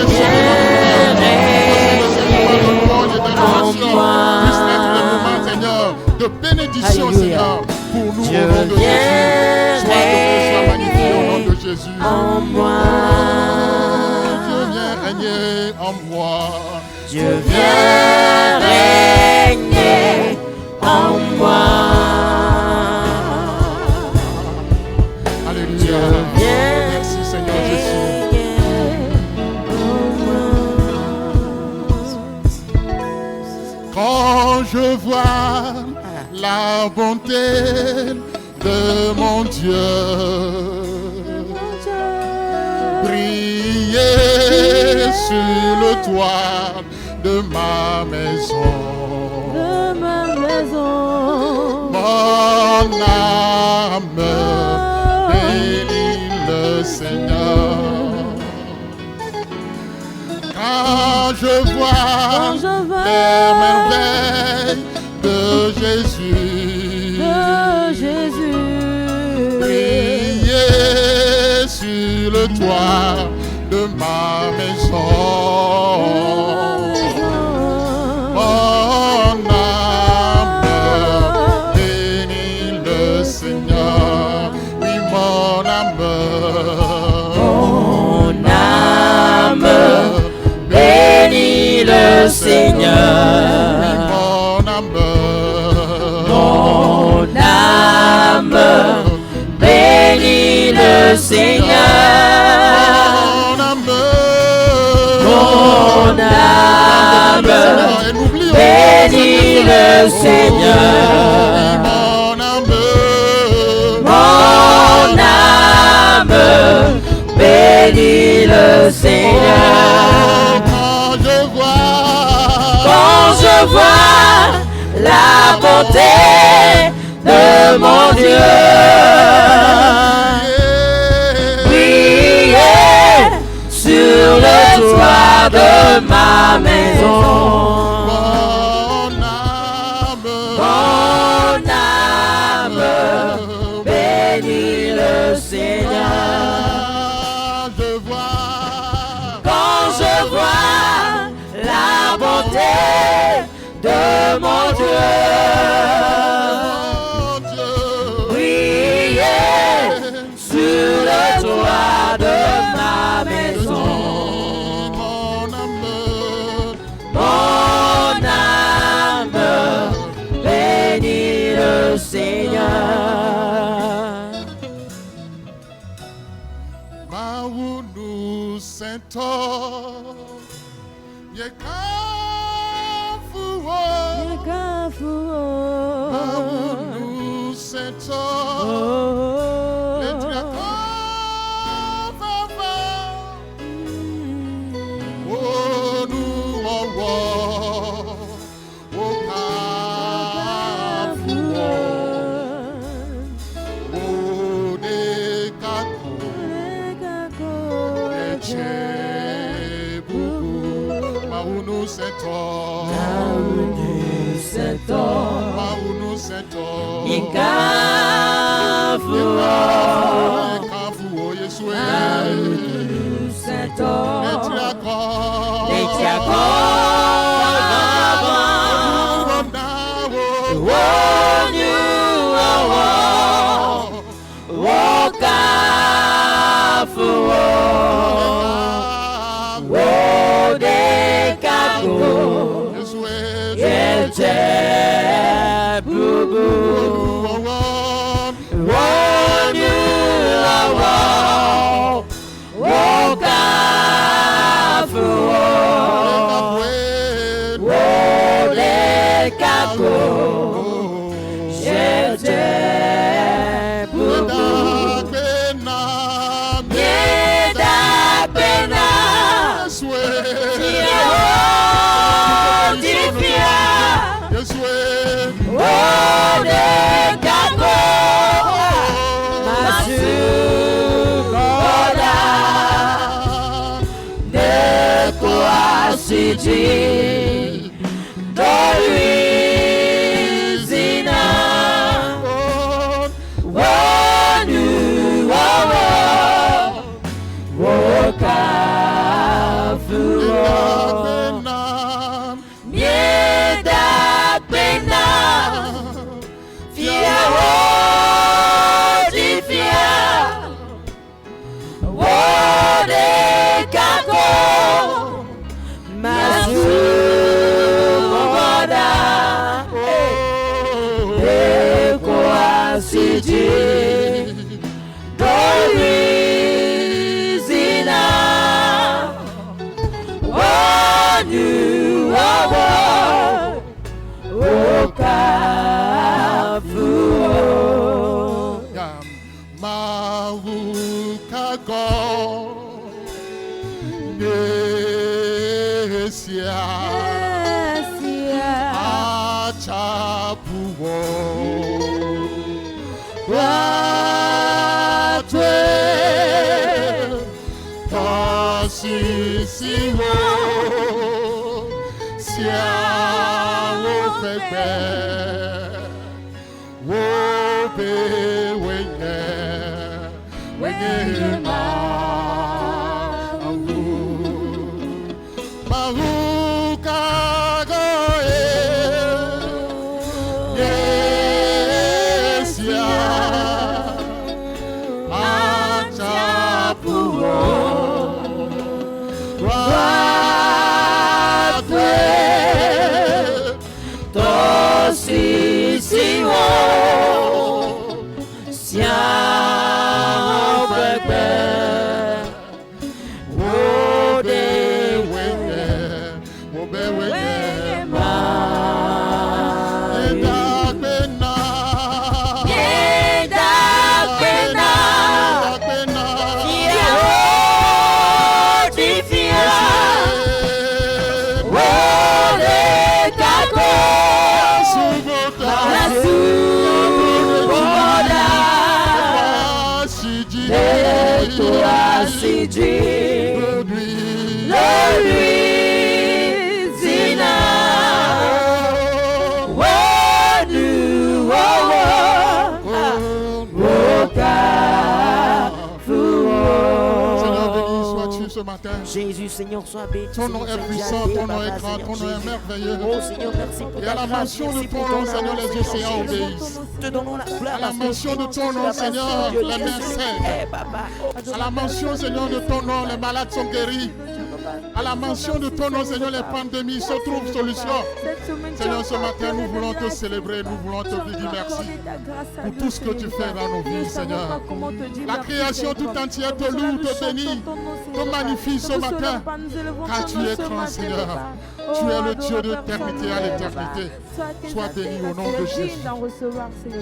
intercession de notre cœur. Que ces moments de louange et d'adoration puissent être des moments, Seigneur, de bénédiction, Seigneur, pour nous au nom de Jésus. Sois loué, sois magnifié au nom de Jésus. En moi. Dieu viens régner en moi. Dieu viens régner en moi. Alléluia. Merci Seigneur Jésus. Quand je vois la bonté de mon Dieu briller sur le toit de ma maison, mon âme bénit le Seigneur. Quand je vois les merveilles de Jésus, briller sur le toit de ma maison, mon âme bénit le Seigneur. Oui, mon âme bénis le Seigneur. Mon âme bénis le Seigneur. Mon âme bénis le Seigneur. Mon âme bénis le Seigneur. Quand je vois la bonté de mon Dieu briller sur le toit de ma maison, mon âme bénit le Seigneur. Quand je vois la bonté de mon Dieu briller sur le toit de ma maison, mon âme bénit le Seigneur. Maounu Saint-Or, Maounu Saint-Or, les Triacova, oh nous oh Kafouo, oh Dekako, Etchebougou, Maounu Saint-Or, Maounu Saint-Or, Kafouo, Yesoué, City Louisiana, one you are, walk out. Yesia Achapuwo Watwe Tosisiwo Sia Wofefe Wobe Wenye Jésus, Seigneur, sois béni. Ton nom est puissant, ton nom est grand, ton nom est merveilleux. Oh Seigneur, merci pour et à la mention de ton nom, Seigneur, les océans obéissent. À la mention de ton nom, Seigneur, les mers cèdent. À la mention, Seigneur, de ton nom, les malades sont guéris. À la mention de ton nom, Seigneur, les pandémies se trouvent solution. Seigneur, ce matin, nous voulons te célébrer, nous voulons te dire merci pour tout ce que tu fais dans nos vies, Seigneur. La création tout entière te loue, te bénit, te magnifie ce matin, car tu es grand, Seigneur. Tu es le Dieu de l'éternité à l'éternité. Sois béni au nom de Jésus.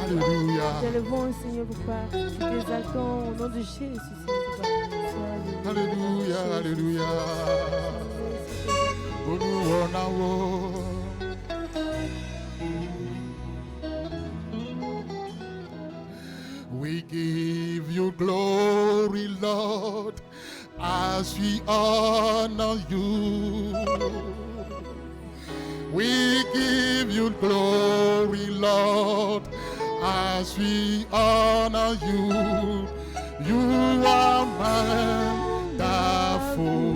Alléluia. Alléluia, alléluia. We give you glory, Lord, as we honor you. We give you glory, Lord, as we honor you. You are wonderful.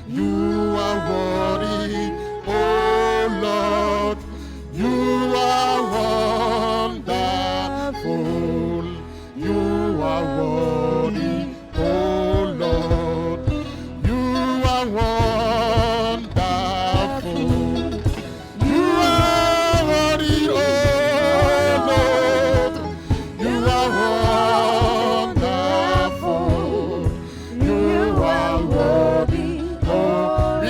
You are worthy, oh Lord. You are wonderful. You are worthy, oh Lord. You are wonderful. You are worthy, oh Lord. You are wonderful. You are worthy. We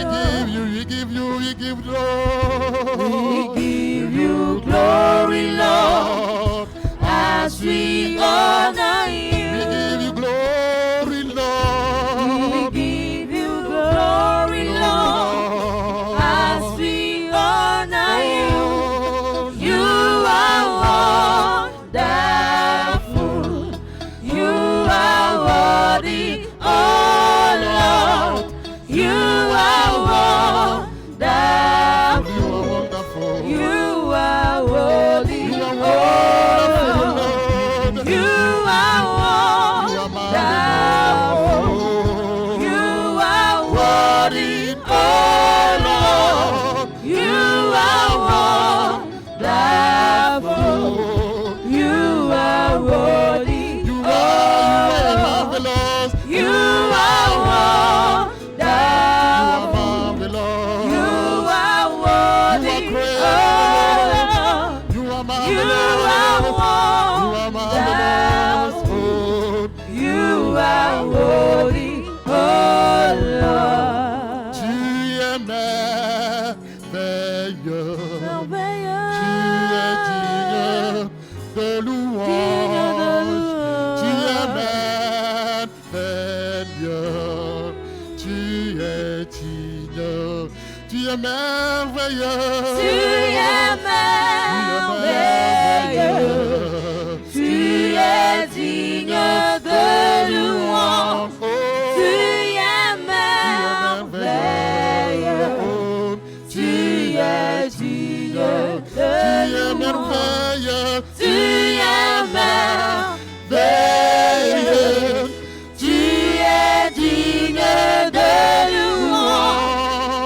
give you glory, Lord, as we honor you. We give you glory, Lord. We give you glory, Lord, as we honor you. You are wonderful. You are worthy, oh Lord. You are wonderful. You are worthy, oh Lord. You are wonderful. You are worthy, oh Lord. You are wonderful. You are worthy, You oh are Lord. marvelous. You are wonderful. You are worthy, oh Lord. You are You marvelous. are wonderful. You are worthy, oh Lord. Tu es merveilleux. Tu es digne de louange. Tu es merveilleux. Tu es digne Tu es merveilleux. Tu es merveilleux. Tu es digne de louange. Tu es merveilleux. Tu es digne de louange. Tu es merveilleux. Tu es digne de louange.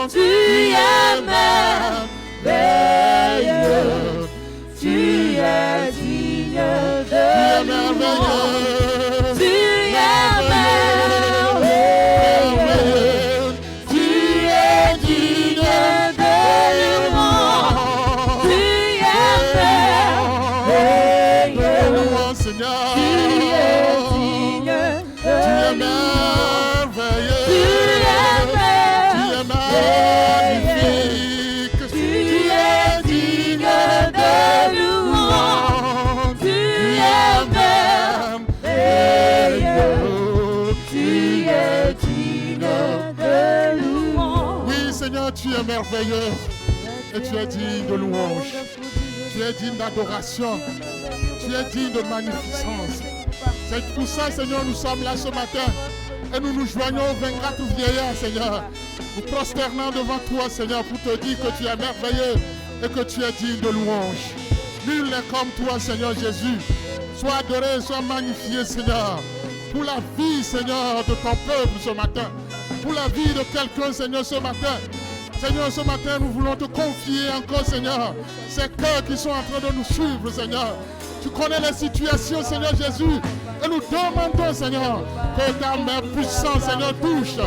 Tu es merveilleux. Tu es digne de louange. Tu es merveilleux. Tu es digne de louange. Tu es merveilleux. Seigneur. Tu es digne de merveilleux. Tu es magnifique. Tu es digne de louange. Tu es merveilleux. Tu es digne de louange. Oui, Seigneur, tu es merveilleux. Et tu es digne de louange. Tu es digne d'adoration. Tu es digne de magnificence. C'est pour ça, Seigneur, nous sommes là ce matin. Et nous nous joignons aux 24 vieillards, Seigneur. Nous prosternons devant toi, Seigneur, pour te dire que tu es merveilleux et que tu es digne de louange. Nul n'est comme toi, Seigneur Jésus. Sois adoré, sois magnifié, Seigneur. Pour la vie, Seigneur, de ton peuple ce matin. Pour la vie de quelqu'un, Seigneur, ce matin. Seigneur, ce matin, nous voulons te confier encore, Seigneur, ces cœurs qui sont en train de nous suivre, Seigneur. Tu connais les situations, Seigneur Jésus. Et nous demandons, Seigneur, que ta main puissante, Seigneur, touche.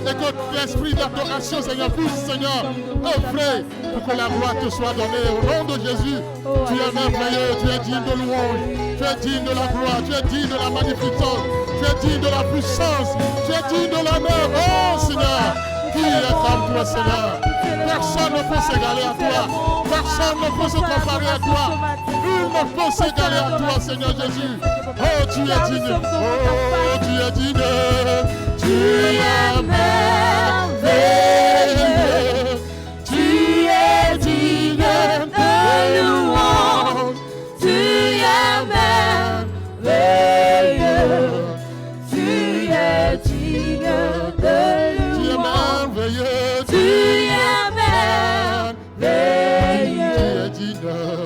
Et que l'esprit d'adoration, Seigneur, puisse, Seigneur, œuvrer pour que la gloire te soit donnée. Au nom de Jésus, tu es merveilleux, tu es digne de louange. Tu es digne de la gloire, tu es digne de la magnificence. Tu es digne de la puissance. Tu es digne de l'honneur. Oh, Seigneur, qui est comme toi, Seigneur? Personne ne peut s'égaler à toi. Personne ne peut se comparer à toi. Nul ne peut s'égaler à toi, Seigneur Jésus. Oh, tu es digne. Oh, tu es digne. Tu es merveilleux. Tu es digne de louange. Tu es merveilleux. Tu es digne de louange. Tu es merveilleux. Tu es merveilleux.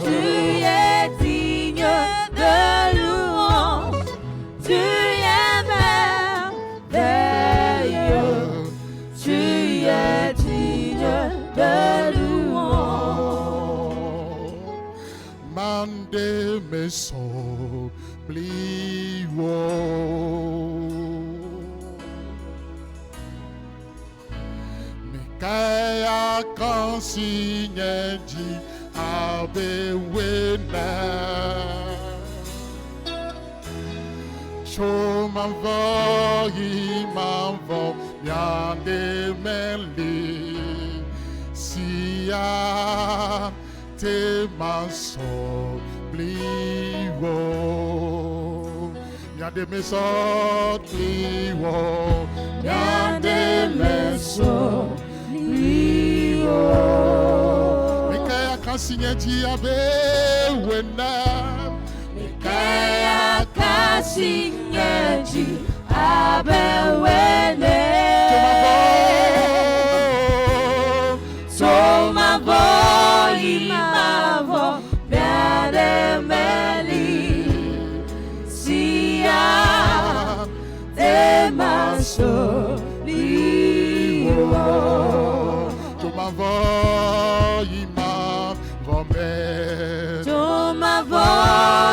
Tu es digne de louange. Tu es merveilleux. Tu es digne de louange. Mande me sobliwo. Kaya konsinyeji abewena Chomavo imavo yande meli Siya te maso bliwo Yande meso bliwo Yande meso Mikaya kasinyeji abewena Mikaya kasinyeji abewene Tomavo imavo Biade meli Siya te maso liwo Tomavo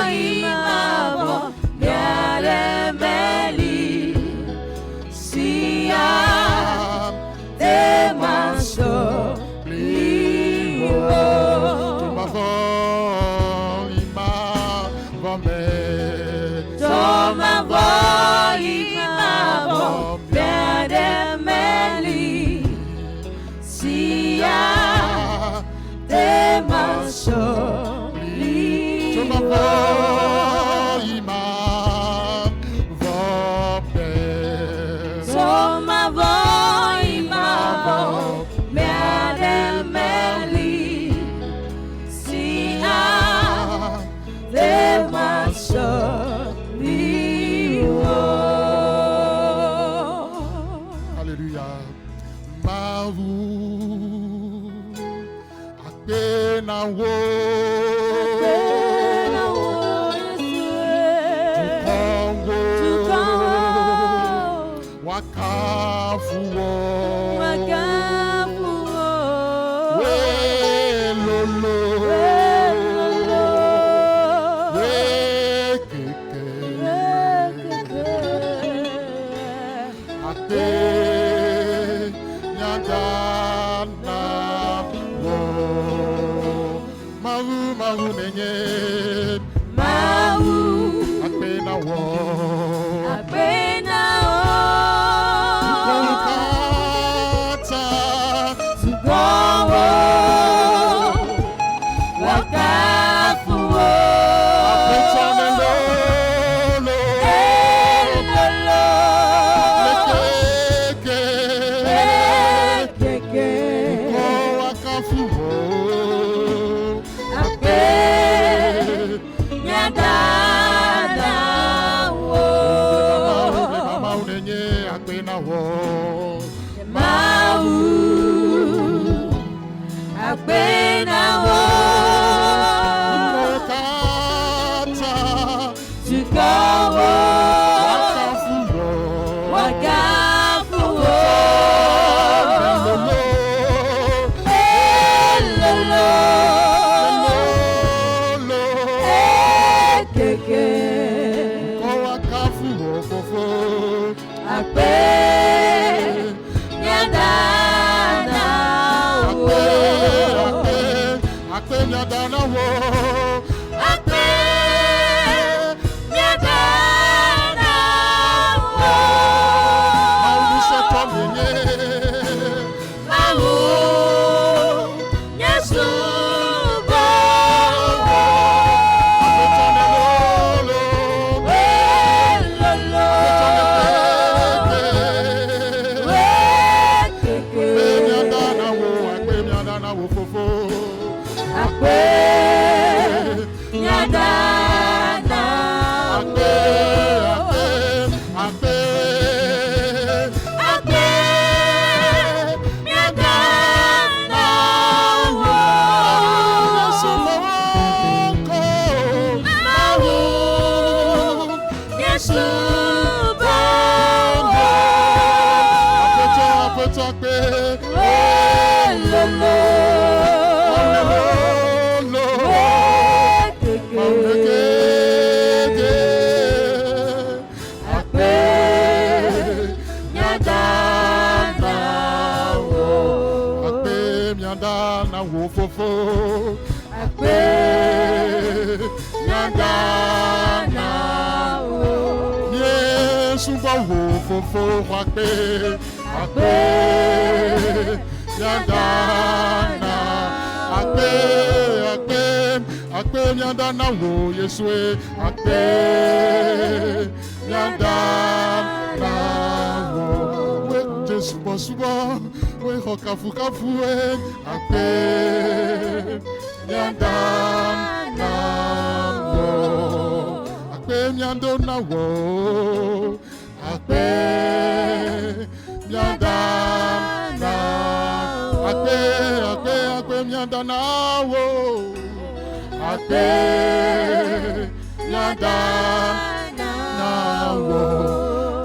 imavo Biade meli Siya te maso liwo Tomavo imavo Biade meli Siya akpe na wo wakafuwo welolo wekeke akpe nyadana wo mahu nenye akpe na wo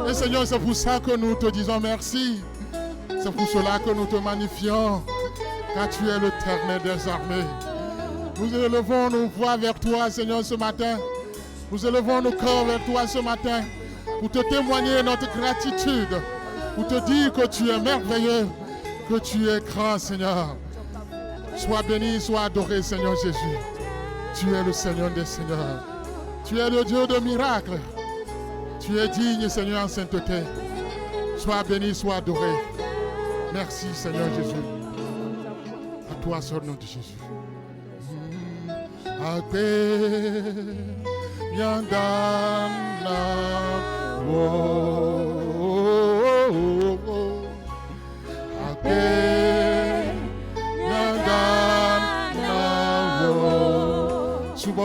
Et Seigneur, c'est pour ça que nous te disons merci. C'est pour cela que nous te magnifions, car tu es l'Éternel des armées. Nous élevons nos voix vers toi, Seigneur, ce matin. Nous élevons nos corps vers toi ce matin pour te témoigner notre gratitude, pour te dire que tu es merveilleux, que tu es grand, Seigneur. Sois béni, sois adoré, Seigneur Jésus. Tu es le Seigneur des Seigneurs. Tu es le Dieu de miracles. Tu es digne, Seigneur, en sainteté. Sois béni, sois adoré. Merci, Seigneur Jésus. À toi seul, nom de Jésus.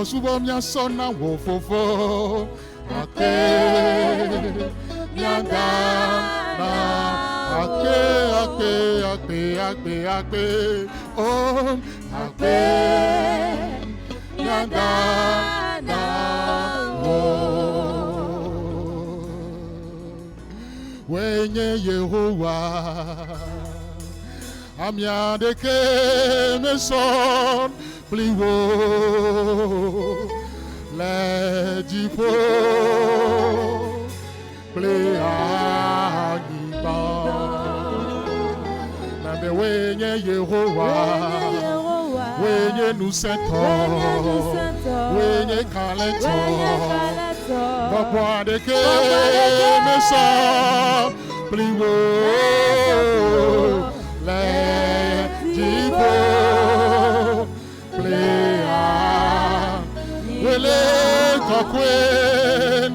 Subo mia sona wo fofo ate nyanda na Akpe, akpe, akpe, akpe, akpe. Oh, akpe. Yanda, na, wo. Wenye Yehovah. Amia de ke me son pliwo. Le dipo. Pleagiba na be wenye Yehovah wenye nuseto wenye kaleto papa de ke mesa pliwo le dibo plea wele kokwen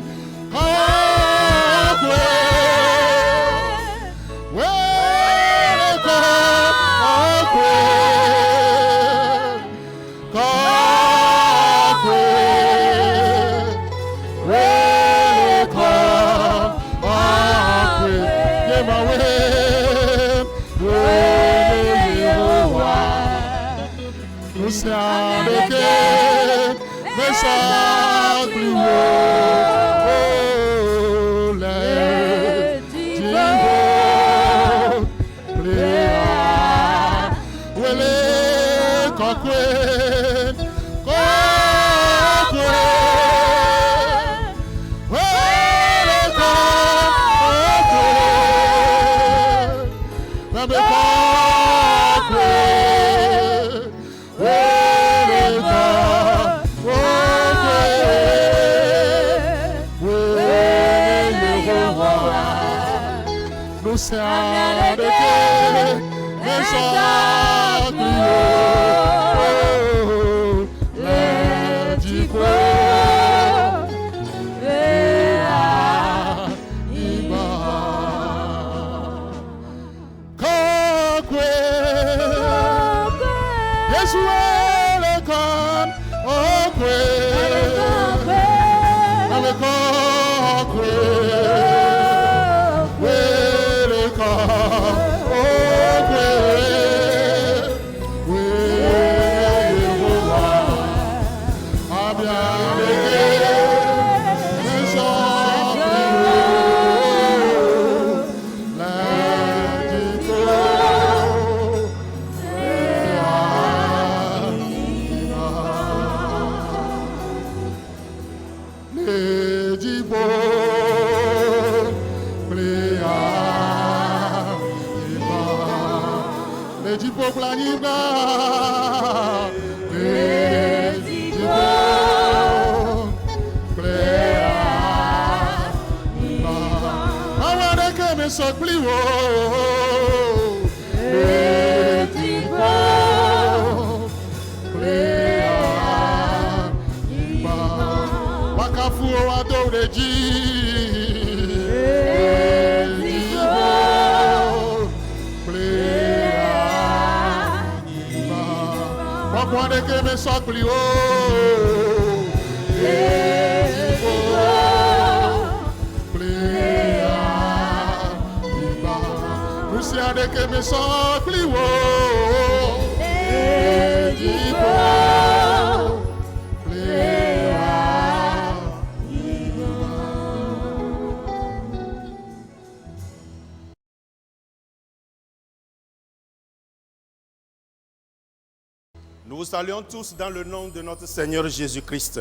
Nous vous saluons tous dans le nom de notre Seigneur Jésus-Christ.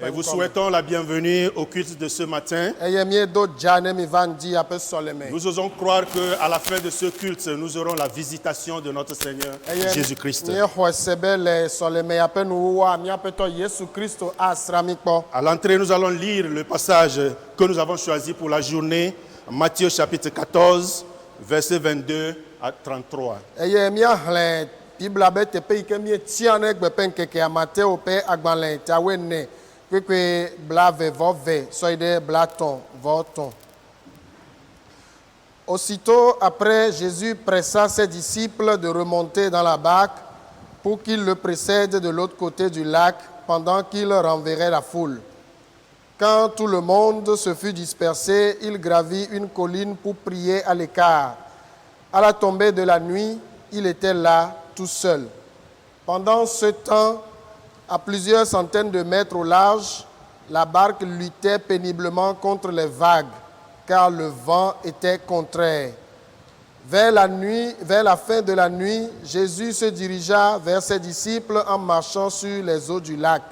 Et vous souhaitons la bienvenue au culte de ce matin. Nous osons croire qu'à la fin de ce culte, nous aurons la visitation de notre Seigneur Jésus-Christ. À l'entrée, nous allons lire le passage que nous avons choisi pour la journée, Matthieu chapitre 14, verset 22 à 33. Aussitôt après, Jésus pressa ses disciples de remonter dans la barque pour qu'ils le précèdent de l'autre côté du lac pendant qu'il renverrait la foule. Quand tout le monde se fut dispersé, il gravit une colline pour prier à l'écart. À la tombée de la nuit, il était là, tout seul. Pendant ce temps, à plusieurs centaines de mètres au large, la barque luttait péniblement contre les vagues, car le vent était contraire. Vers la fin de la nuit, Jésus se dirigea vers ses disciples en marchant sur les eaux du lac.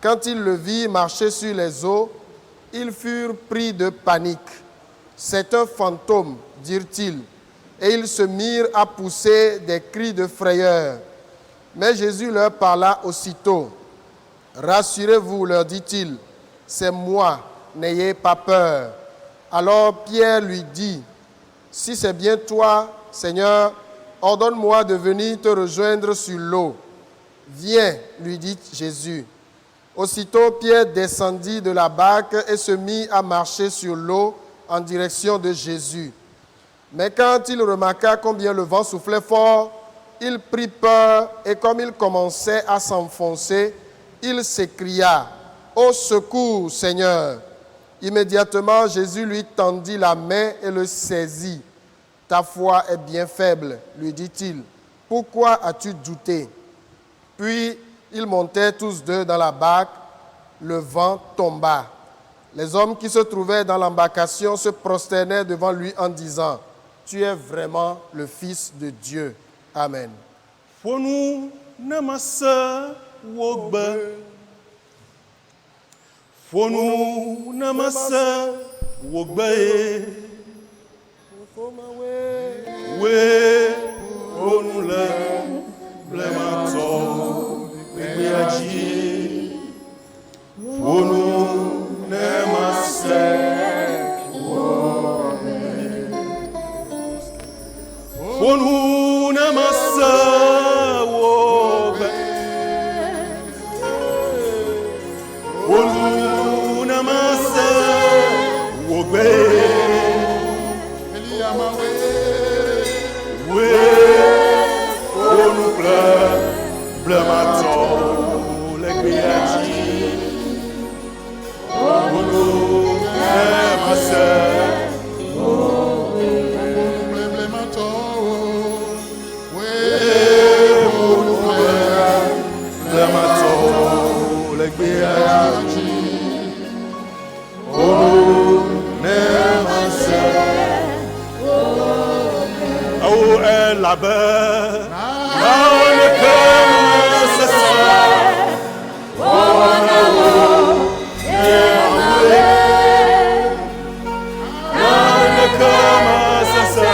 Quand ils le virent marcher sur les eaux, ils furent pris de panique. « C'est un fantôme », dirent-ils, et ils se mirent à pousser des cris de frayeur. Mais Jésus leur parla aussitôt. « Rassurez-vous, leur dit-il, c'est moi, n'ayez pas peur. » Alors Pierre lui dit, « Si c'est bien toi, Seigneur, ordonne-moi de venir te rejoindre sur l'eau. » « Viens, lui dit Jésus. Aussitôt Pierre descendit de la barque et se mit à marcher sur l'eau en direction de Jésus. Mais quand il remarqua combien le vent soufflait fort, il prit peur et comme il commençait à s'enfoncer, il s'écria, « Au secours, Seigneur !» Immédiatement, Jésus lui tendit la main et le saisit. « Ta foi est bien faible, lui dit-il. Pourquoi as-tu douté ?» Puis, ils montèrent tous deux dans la barque. Le vent tomba. Les hommes qui se trouvaient dans l'embarcation se prosternèrent devant lui en disant, « Tu es vraiment le Fils de Dieu. » Amen. Fonu namasa wogba. Fonu namasa wogba. We onula blemato beaji. Fonu namasa wogba. Fonu namasa wogba. Fonu namasa wogba. We onu blemato legbiaji. Onu namasa. Là-bas, dans le cœur, c'est ça. Dans le cœur, c'est ça.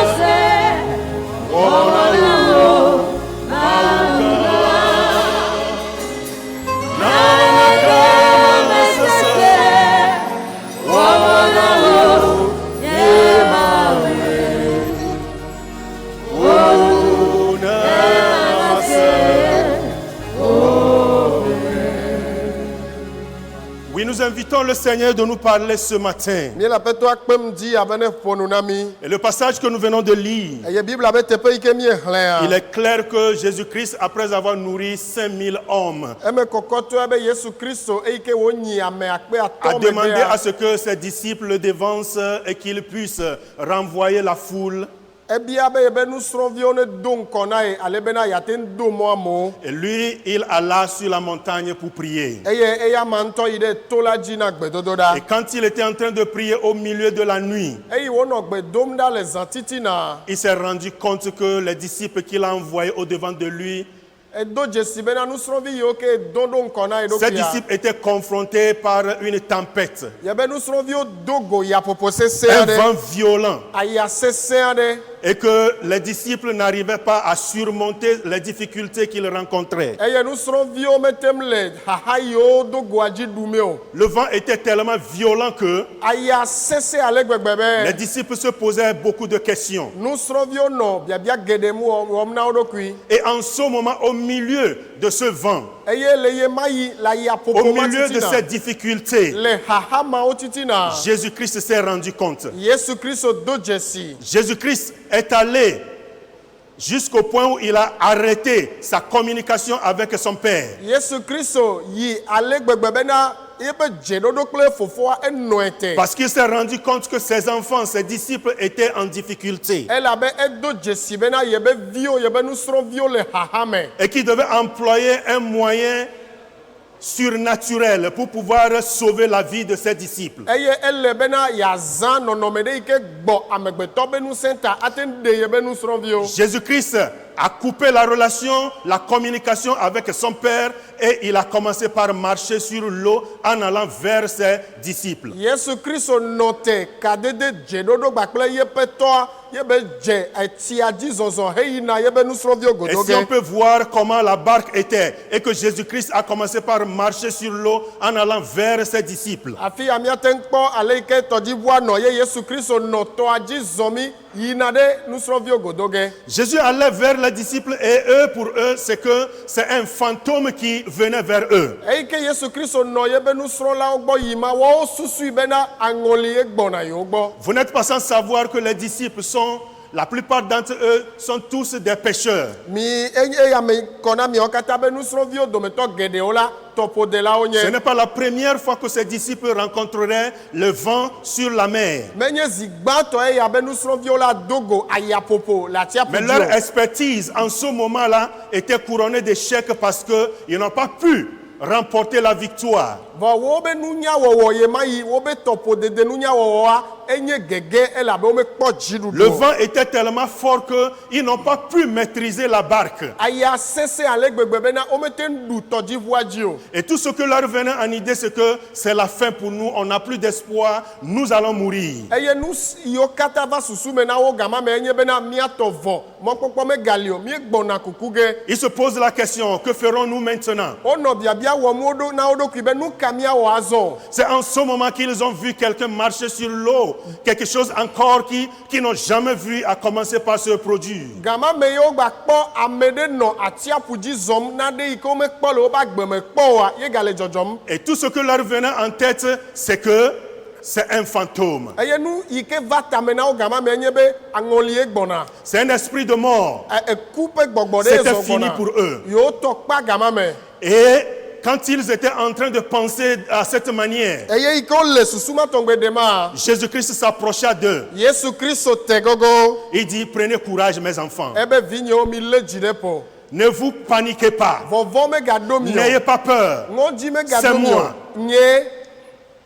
Nous invitons le Seigneur de nous parler ce matin. Et le passage que nous venons de lire, il est clair que Jésus-Christ, après avoir nourri 5000 hommes, a demandé à ce que ses disciples le dévancent et qu'ils puissent renvoyer la foule. Et lui, il alla sur la montagne pour prier. Et quand il était en train de prier au milieu de la nuit, il s'est rendu compte que les disciples qu'il a envoyés au-devant de lui, ces disciples étaient confrontés par une tempête, un vent violent, et que les disciples n'arrivaient pas à surmonter les difficultés qu'ils rencontraient. Le vent était tellement violent que les disciples se posaient beaucoup de questions. Et en ce moment, au milieu de ce vent, au milieu de ces difficultés, Jésus-Christ s'est rendu compte. Jésus-Christ est allé jusqu'au point où il a arrêté sa communication avec son Père. yebe dzeɖoɖo kple fofoa enɔe te. Parce qu'il s'est rendu compte que ses enfants, ses disciples étaient en difficulté. Elabe edo dzesi bena yebe viwo yebe nusrɔ̃viwo le xaxa me. Et qu'il devait employer un moyen surnaturel pour pouvoir sauver la vie de ses disciples. Eye ele bena yazã nɔnɔme ɖe yi ke gbɔ amegbetɔ be ŋusẽ ta ate ɖe yebe nusrɔ̃viwo. Jésus-Christ a coupé la relation, la communication avec son Père et il a commencé par marcher sur l'eau en allant vers ses disciples. Yesu Kristo nɔ te kadede dzeɖoɖo gbakple yeƒe tɔa yebe dze etsia dzi zɔzɔ heyina yebe nusrɔ̃viwo Et si on godoge. peut voir comment la barque était et que Jésus-Christ a commencé par marcher sur l'eau en allant vers ses disciples. Afi ya míate ŋu kpɔ ale yi ke tɔdziʋua nɔ ye Yesu Kristo nɔ tɔa dzi zɔmi yina ɖe nusrɔ̃viwo godoge. Jésus allait vers les disciples et eux, pour eux, c'est un fantôme qui venait vers eux. Eyi ke Yesu Kristo nɔ yebe nusrɔ̃lawo gbɔ yima wɔwo susui bena aŋɔli egbɔna yewo gbɔ. Vous n'êtes pas sans savoir que les disciples la plupart d'entre eux sont tous des pécheurs. Mi eya me kɔna miawo katã be nusrɔ̃viwo dometɔ geɖewo la tɔƒodelawo Ce nye. n'est pas la première fois que ces disciples rencontreraient le vent sur la mer. Menye zi gbãtɔ eya be nusrɔ̃viwo la dogo ayaƒoƒo le atsiaƒu Mais dzi leur o. expertise en ce moment-là était couronnée d'échecs parce qu'ils n'ont pas pu remporter la victoire. Vɔ wo be nunyawɔwɔ ye ma yi wo be tɔƒodede nunyawɔwɔa enye gege elabe wo mekpɔ dziɖuɖu Le o. vent était tellement fort qu'ils n'ont pas pu maîtriser la barque. Aya sesẽ ale gbegbe bena wo mete ŋu ɖu tɔdziʋua dzi o. Et tout ce que leur venait en idée, c'est que c'est la fin pour nous, on n'a plus d'espoir, nous allons mourir. Eye nu yiwo katã va susu me na wo gama me enye bena míatɔ vɔ mɔkpɔkpɔ megali o míegbɔna kuku ge. Ils se posent la question, que ferons-nous maintenant? Wonɔ biabia wɔm wo ɖo na wo ɖokui be nu ka míawɔ azɔ. C'est en ce moment qu'ils ont vu quelqu'un marcher sur l'eau, quelque chose encore qui n'ont jamais vu, à commencer par se produire. Gama me ye wo gba kpɔ ame ɖe nɔ atsiaƒu dzi zɔm na ɖe yi ke wo mekpɔ le wobe agbeme kpɔ oa ye gale dzɔdzɔm. Et tout ce que leur venait en tête, c'est que c'est un fantôme. Eye nu yi ke va tame na wo gama me enye be aŋɔli egbɔna. C'est un esprit de mort. Eku ƒe gbɔgbɔ ɖe C'était zɔ fini gbɔna. pour eux. Yewo tɔ kpa gama me. Et quand ils étaient en train de penser à cette manière, Eye yi ke wo le susu ma tɔgbe ɖe ma. Jésus-Christ s'approcha d'eux. Yesu Kristo te gogo. Il dit, prenez courage mes enfants. Ebe vinyewo mi lé dzi ɖe ƒo. Ne vous paniquez pas. Vɔvɔ megaɖo mi N'ayez o. pas peur. Ŋɔdzi C'est megaɖo mi o. moi. Nye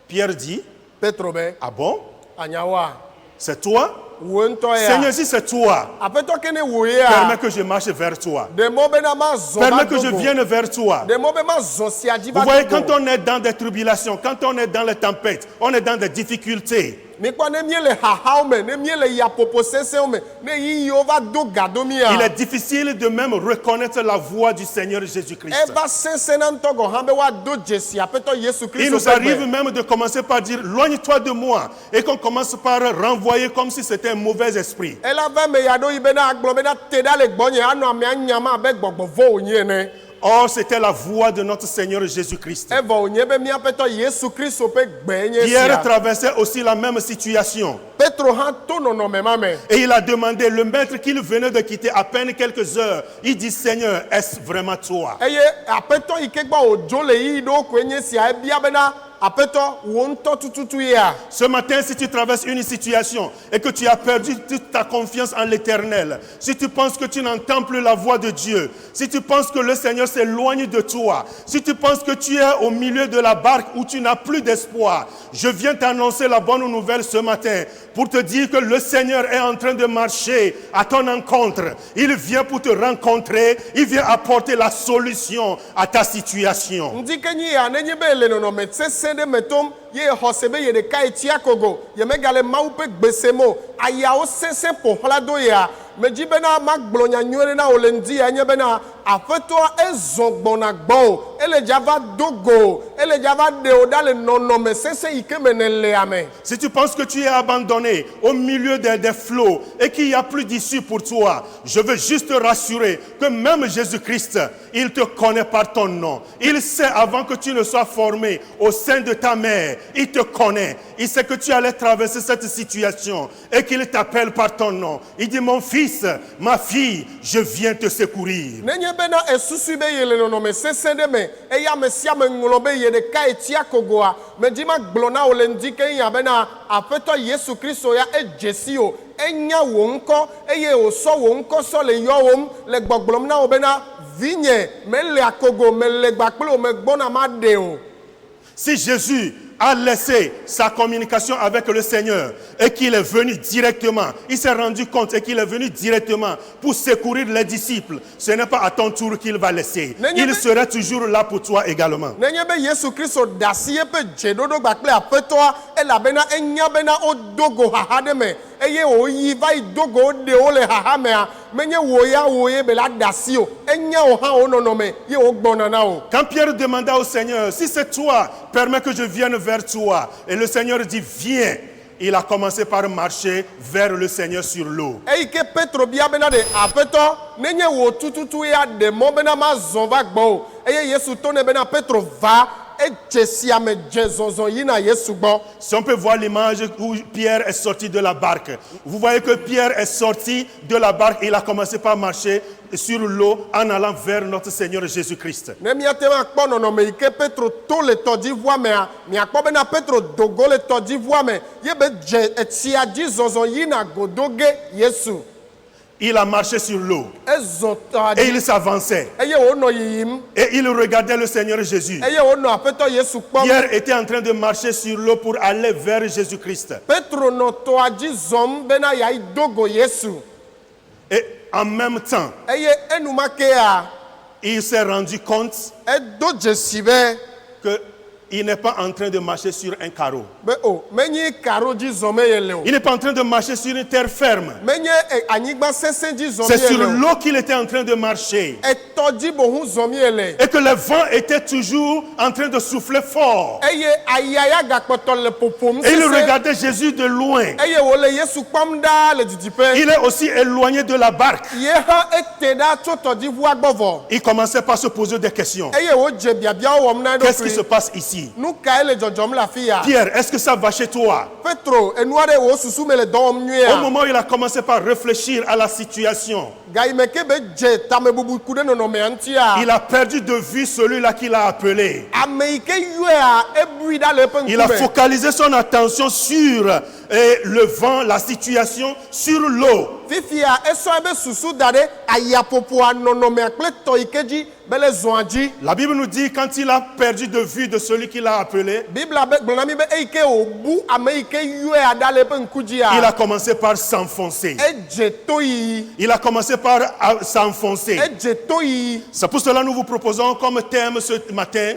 Pierre dit, Petro be ah bon? anyawoa. C'est toi? Wo ŋutɔ Seigneur, ya. si c'est toi, Aƒetɔ ke ne wo permets ya. que je marche vers toi. Ɖe mɔ bena mazɔ va Permets que je dogo. vienne vers toi. Ɖe mɔ be mazɔ sia dzi Vous va voyez, quand dogo. on est dans des tribulations, quand on est dans les tempêtes, on est dans des difficultés, Mikpɔ ne míele xaxawo me, ne míele yaƒoƒo sesẽwo me, ne yiyiwo va do gado il mia. est difficile de même reconnaître la voix du Seigneur Jésus-Christ. Eva sesẽ na ŋutɔ gɔ hã be woado dzesi Aƒetɔ Yesu Il Kristo nous ƒe arrive gbe. même de commencer par dire, loigne-toi de moi, et qu'on commence par renvoyer comme si c'était un mauvais esprit. Ela va me ya ɖo yi bena agblɔ bena te ɖa le gbɔnye anɔ amea nyama abe gbɔgbɔ vɔ wònye ene. Or, c'était la voix de notre Seigneur Jésus-Christ. Evɔ wònye be míaƒetɔ Yesu Kristo ƒe gbe nye Pierre sia. traversait aussi la même situation. Petro hã to nɔnɔme ma me. Et il a demandé, le maître qu'il venait de quitter à peine quelques heures, il dit, Seigneur, est-ce vraiment toi? Eye Aƒetɔ yi ke gbɔ wòdzo le yiyi ɖewo koe nye sia ebia bena Aƒetɔ wò ŋutɔ tututu ya. Ce matin, si tu traverses une situation et que tu as perdu toute ta confiance en l'Éternel, si tu penses que tu n'entends plus la voix de Dieu, si tu penses que le Seigneur s'éloigne de toi, si tu penses que tu es au milieu de la barque où tu n'as plus d'espoir, je viens t'annoncer la bonne nouvelle ce matin pour te dire que le Seigneur est en train de marcher à ton encontre. Il vient pour te rencontrer, il vient apporter la solution à ta situation. Ŋdi ke nyi ya nenye be le nɔnɔme sesẽ ɖe me tom ye xɔse be ye ɖeka ye tia kogo ye megale Mawu ƒe gbese me o. Ayawo sesẽ ƒo xlã do ya. Medzi bena magblɔ nya nyuie ɖe na wò le ŋdi ya nye bena Aƒetɔa ezɔ gbɔna gbɔ o. Ele dza va do go o. Ele dza va ɖe wò ɖa le nɔnɔme sesẽ yi ke me ne lea me. Si tu penses que tu es abandonné au milieu des flots et qu'il n'y a plus d'issue pour toi, je veux juste te rassurer que même Jésus-Christ, il te connaît par ton nom. Il sait avant que tu ne sois formé au sein de ta mère. il te connaît. Il sait que tu allais traverser cette situation et qu'il t'appelle par ton nom. Il dit, mon fils, ma fille, je viens te secourir. Nenye bena esusu be yele nonome sesende me eya mesia me ngolo be yede ka etia kogoa me dima glona olendi ke ya bena apeto Yesu Kristo ya ejesio enya wonko eye oso wonko so le yowom le gbogblom na obena vigne me le akogo me le gbakplo me gbona ma de o. Si Jésus a laissé sa communication avec le Seigneur et qu'il est venu directement, il s'est rendu compte et qu'il est venu directement pour secourir les disciples, ce n'est pas à ton tour qu'il va laisser. Il sera toujours là pour toi également. Nenye be Yesu Kristo dasie pe jedodo gbakple apetoa ela bena enya bena odogo hahade me eye oyi vai dogo de ole hahamea menye woya woye be la dasio enya oha ononome ye ogbona na o. Quand Pierre demanda au Seigneur, si c'est toi, permets que je vienne vers toi. Et le Seigneur dit, viens. Il a commencé par marcher vers le Seigneur sur l'eau. Eike Petro bia bena de apeto nenye wo tututu ya de mo bena ma zonva gbo eye Yesu tone bena Petro va si on peut voir l'image où Pierre est sorti de la barque. Vous voyez que Pierre est sorti de la barque, il a commencé par marcher sur l'eau en allant vers notre Seigneur Jésus-Christ. Il a marché sur l'eau et il s'avançait et il regardait le Seigneur Jésus. Pierre était en train de marcher sur l'eau pour aller vers Jésus-Christ. Et en même temps, il s'est rendu compte qu'il n'est pas en train de marcher sur un carreau. Il n'est pas en train de marcher sur une terre ferme. C'est sur l'eau qu'il était en train de marcher. Et que le vent était toujours en train de souffler fort. Et il regardait Jésus de loin. Il est aussi éloigné de la barque. Il commençait par se poser des questions. Qu'est-ce qui se passe ici? Pierre, est-ce que ça va chez toi? Au moment où il a commencé par réfléchir à la situation, il a perdu de vue celui-là qu'il a appelé. Il a focalisé son attention sur le vent, la situation, sur l'eau. La Bible nous dit quand il a perdu de vue de celui qu'il a appelé, il a commencé par s'enfoncer. Il a commencé par s'enfoncer. C'est pour cela que nous vous proposons comme thème ce matin,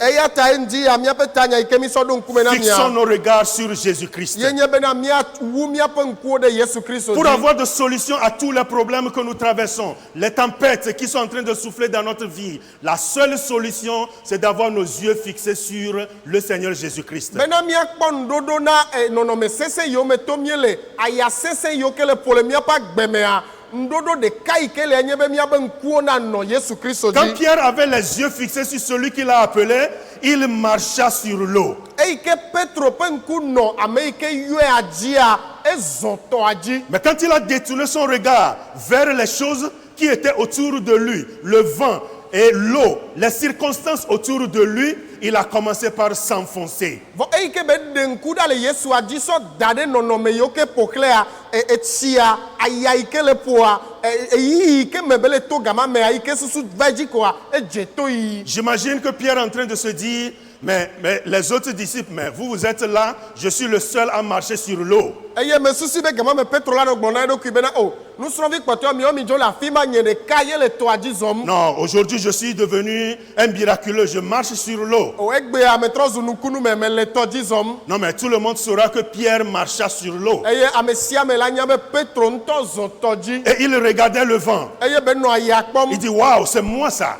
fixons nos regards sur Jésus-Christ. Pour avoir de solutions à tous les problèmes que nous traversons, les tempêtes qui sont en train de souffler dans notre vie, la seule solution, c'est d'avoir nos yeux fixés sur le Seigneur Jésus-Christ. Quand Pierre avait les yeux fixés sur celui qu'il a appelé, il marcha sur l'eau. Mais quand il a détourné son regard vers les choses qui étaient autour de lui, le vent et l'eau, les circonstances autour de lui, il a commencé par s'enfoncer. J'imagine que Pierre est en train de se dire, mais les autres disciples, mais vous êtes là, je suis le seul à marcher sur l'eau. Non, aujourd'hui je suis devenu un miraculeux, je marche sur l'eau. Non, mais tout le monde saura que Pierre marcha sur l'eau. Et il regardait le vent. Il dit, waouh, c'est moi ça.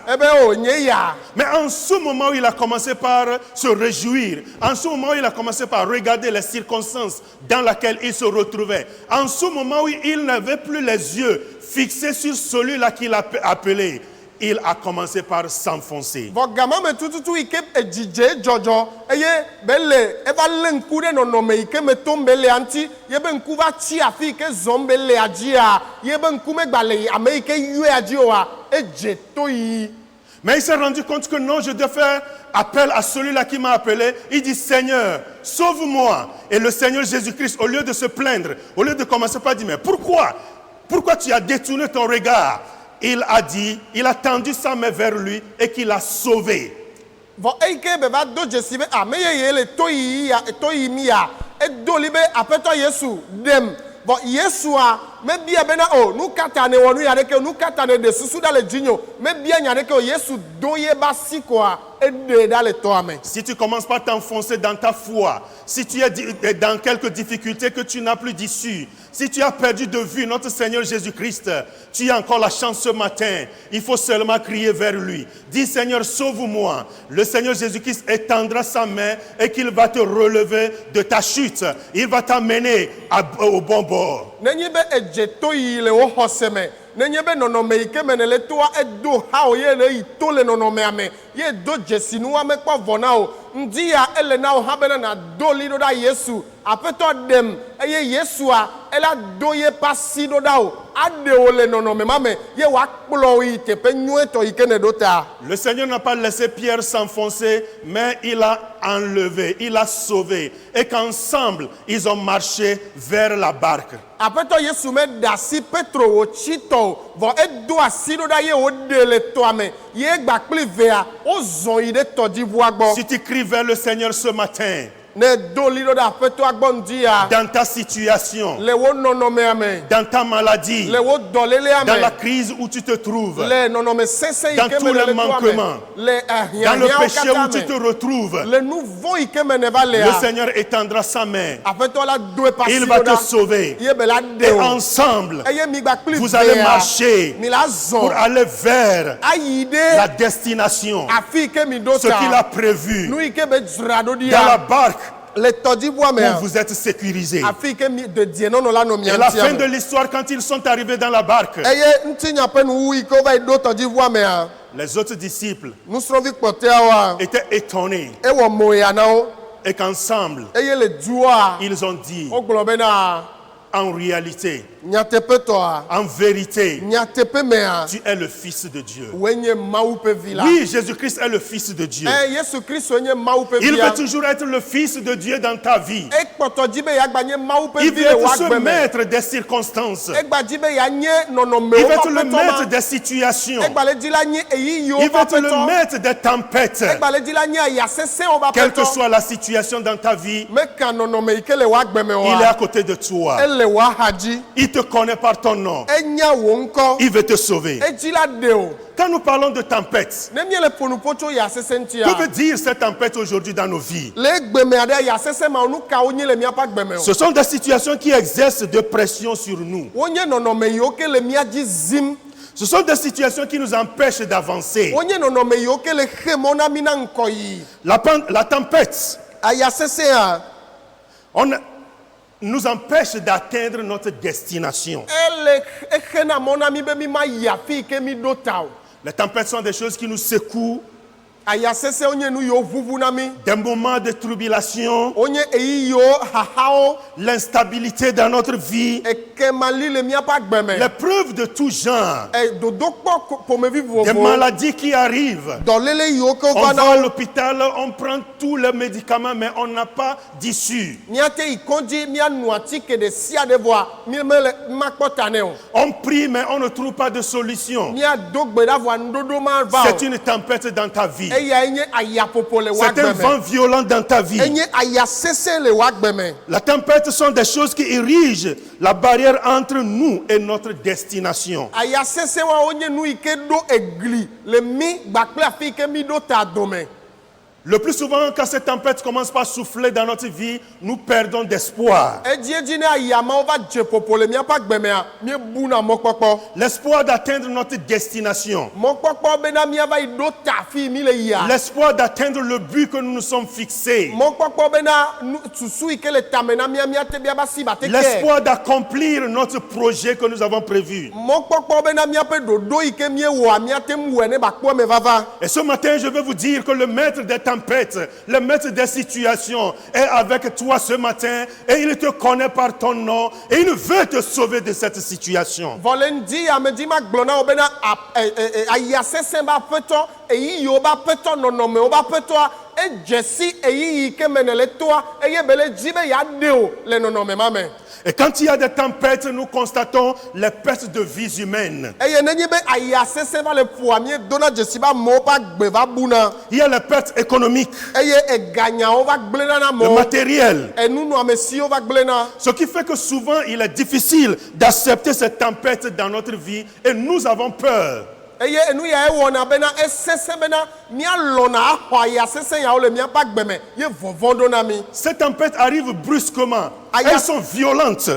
Mais en ce moment où il a commencé par se réjouir, en ce moment où il a commencé par regarder les circonstances dans lesquelles il se retrouvait, en ce moment où il n'avait plus les yeux fixés sur celui-là qu'il a appelé, il a commencé par s'enfoncer. vɔ gama me tututu yi ke edzidze dzɔdzɔ eye bele eva lé ŋku ɖe nɔnɔme yi ke me tom belea ŋuti ye be ŋku va tsi afi yi ke zɔm belea dzia ye be ŋku megba le ame yi ke yɔa dzi oa edze to yi. Mais il s'est rendu compte que non, je dois faire appel à celui-là qui m'a appelé. Il dit, Seigneur, sauve-moi. Et le Seigneur Jésus-Christ, au lieu de se plaindre, au lieu de commencer par dire, mais pourquoi tu as détourné ton regard? Il a dit, il a tendu sa main vers lui et qu'il l'a sauvé. vɔ eyi ke be va do dzesi be ame yeye le to yi mi ya edo li be aƒetɔ Yesu ɖem vɔ Yesua mebia bena o nu ka ta ne wɔ nu ya ɖeke nu ka ta ne ɖe susu ɖa le dzinyo mebia nya ɖeke o Yesu do ye ba si koa eɖe ɖa le tɔa me. Si tu commences par t'enfoncer dans ta foi, si tu es dans quelques difficultés que tu n'as plus d'issue, si tu as perdu de vue notre Seigneur Jésus-Christ, tu as encore la chance ce matin. Il faut seulement crier vers lui. Dis, Seigneur, sauve-moi. Le Seigneur Jésus-Christ étendra sa main et qu'il va te relever de ta chute. Il va t'amener au bon bord. Nenye be edze to yi le wo xɔse me nenye be nɔnɔme yi ke me ne le toa edo ha o ye le yi to le nɔnɔmea me ye do dzesinu ame kpɔ vɔ na o ŋdi ya ele na o hã bena na do li ɖo ɖa Yesu aƒetɔ ɖem eye Yesua ela do ye ƒe asi ɖo ɖa o aɖe wo le nɔnɔme ma me ye wòakplɔ wo yi teƒe nyuietɔ yi ke ne ɖo ta. Le Seigneur n'a pas laissé Pierre s'enfoncer, mais il l'a enlevé, il l'a sauvé. Et qu'ensemble, ils ont marché vers la barque. aƒetɔ Yesu me ɖe asi Petro wòtsi tɔ o vɔ edo asi ɖo ɖa ye wòɖe le tɔa me ye gba kpli vea wozɔ yi ɖe tɔdziʋua gbɔ. Si tu cries vers le Seigneur ce matin, ne do li ɖo ɖe aƒetɔa gbɔ ŋdi ya dans ta situation, le wo nɔnɔmea me dans ta maladie, le wo dɔlelea dans la me crise où tu te trouves, le nɔnɔme sesẽ yi dans ke tous me les le toa manquements, me le dans le hiãhiãwo péché où tu katã te me retrouves, le nu vɔ yi ke me ne va le lea Seigneur étendra sa main. aƒetɔ la do eƒe asi Il va ɖo te ɖa sauver. ye be la Et ɖe o ensemble, eye mi gba kpli vous allez vea marcher mi la pour zɔ aller vers ayi la ɖe destination, afi yi ke mi ɖo ce qu'il a ta prévu nu yi ke be dzra ɖo ɖi dans la ya barque le tɔdziʋua où mea vous êtes sécurisés. afi yi ke mi dedienɔnɔ la nɔ Et mia la fin ŋutia de me l'histoire, quand ils sont arrivés dans la barque, eye ŋutinya ƒe nuwu yi ke wova yi ɖo tɔdziʋua mea les autres disciples nusrɔ̃vi kpɔtɔeawoa étaient étonnés ewɔ moya na wo et qu'ensemble, eye le dua ils ont dit, wogblɔ bena en réalité, nyateƒetɔa en vérité, nyateƒe mea tu es le Fils de Dieu. woe nye Mawu ƒe vi la. Oui, Jésus-Christ est le Fils de Dieu. Yesu Kristo nye Mawu ƒe Il via. veut toujours être le Fils de Dieu dans ta vie. Ekpɔtɔ dzi be yeagba nye Mawu ƒe Il vi veut le être ce woagbe me. maître des circonstances. Egba dzi be yeanye Il nɔnɔmewo veut ƒe être le maître aƒetɔ ma. des situations. Egba le dzi la nye eyiyiwo Il ƒe veut être le aƒetɔ. maître des tempêtes. Egba le dzi la nye ayasesẽwo ƒe Quelle que aƒetɔ. soit la situation dans ta vie, Meka nɔnɔme yi ke le woagbe me il est à oa. côté de toi. Ele woaxadzi. Il te connaît par ton nom. Enya wo ŋkɔ. Il veut te sauver. Edzi la ɖe o. Quand nous parlons de tempête, Ne miele ƒonuƒo tso yasese ŋutia. que veut dire cette tempête aujourd'hui dans nos vies? Le egbe me aɖe yasese ma nu kawo nye le míaƒe agbe me o. Ce sont des situations qui exercent de pression sur nous. Wonye nɔnɔme yiwo ke le mía dzi zim. Ce sont des situations qui nous empêchent d'avancer. Wonye nɔnɔme yiwo ke le xe mɔ na mi na ŋkɔ yi. La tempête Ayasesẽa nous empêche d'atteindre notre destination. ele exena mɔ na mi be mi ma yi afi yi ke mi ɖo ta o. Les tempêtes sont des choses qui nous secouent, Ayasesẽwo nye nu yiwo ʋuʋu na mi. des moments de tribulation, Wonye eyiyiwo xaxawo. l'instabilité dans notre vie, Ekemali le míaƒe agbe me. les preuves de tout genre, Dodokpɔ ƒomevi des vovovowo. maladies qui arrivent. Dɔléle yiwo ke On va va na à wo. l'hôpital, on prend tous les médicaments, mais on n'a pas d'issue. Míate yi kɔdzi míanu atike ɖe sia ɖe vɔa mi mele makpɔ ta nɛ o. On prie, mais on ne trouve pas de solution. Míado gbe ɖa vɔa nuɖoɖo ma va C'est o. une tempête dans ta vie. Eyae nye ayaƒoƒo le C'est un woagbe vent me. violent dans ta vie. Enye ayasesẽ le woagbe me. La tempête sont des choses qui érigent la barrière entre nous et notre destination. Ayasesẽwoa wonye nu yi ke ɖo egli le mi gbakple afi yi ke mi ɖo ta dome. Le plus souvent, quand cette tempête commence par souffler dans notre vie, nous perdons d'espoir. L'espoir d'atteindre notre destination. L'espoir d'atteindre le but que nous nous sommes fixés. L'espoir d'accomplir notre projet que nous avons prévu. Et ce matin, je veux vous dire que le maître des tempêtes, le maître des situations est avec toi ce matin et il te connaît par ton nom et il veut te sauver de cette situation. Et quand il y a des tempêtes, nous constatons les pertes de vies humaines. Il y a les pertes économiques, le matériel. Ce qui fait que souvent, il est difficile d'accepter ces tempêtes dans notre vie et nous avons peur. Ces tempêtes arrivent brusquement. Elles sont violentes.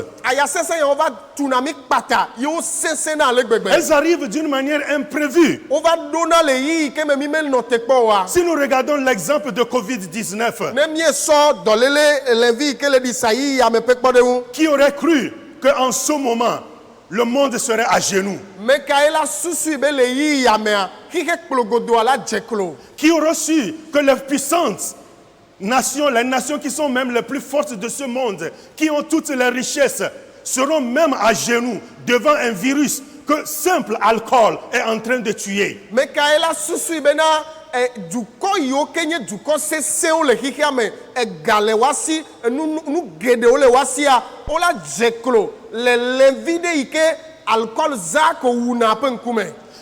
Elles arrivent d'une manière imprévue. Si nous regardons l'exemple de Covid-19, qui aurait cru qu'en ce moment, le monde serait à genoux? Qui aurait su que les puissantes nations, les nations qui sont même les plus fortes de ce monde, qui ont toutes les richesses, seront même à genoux devant un virus que simple alcool est en train de tuer?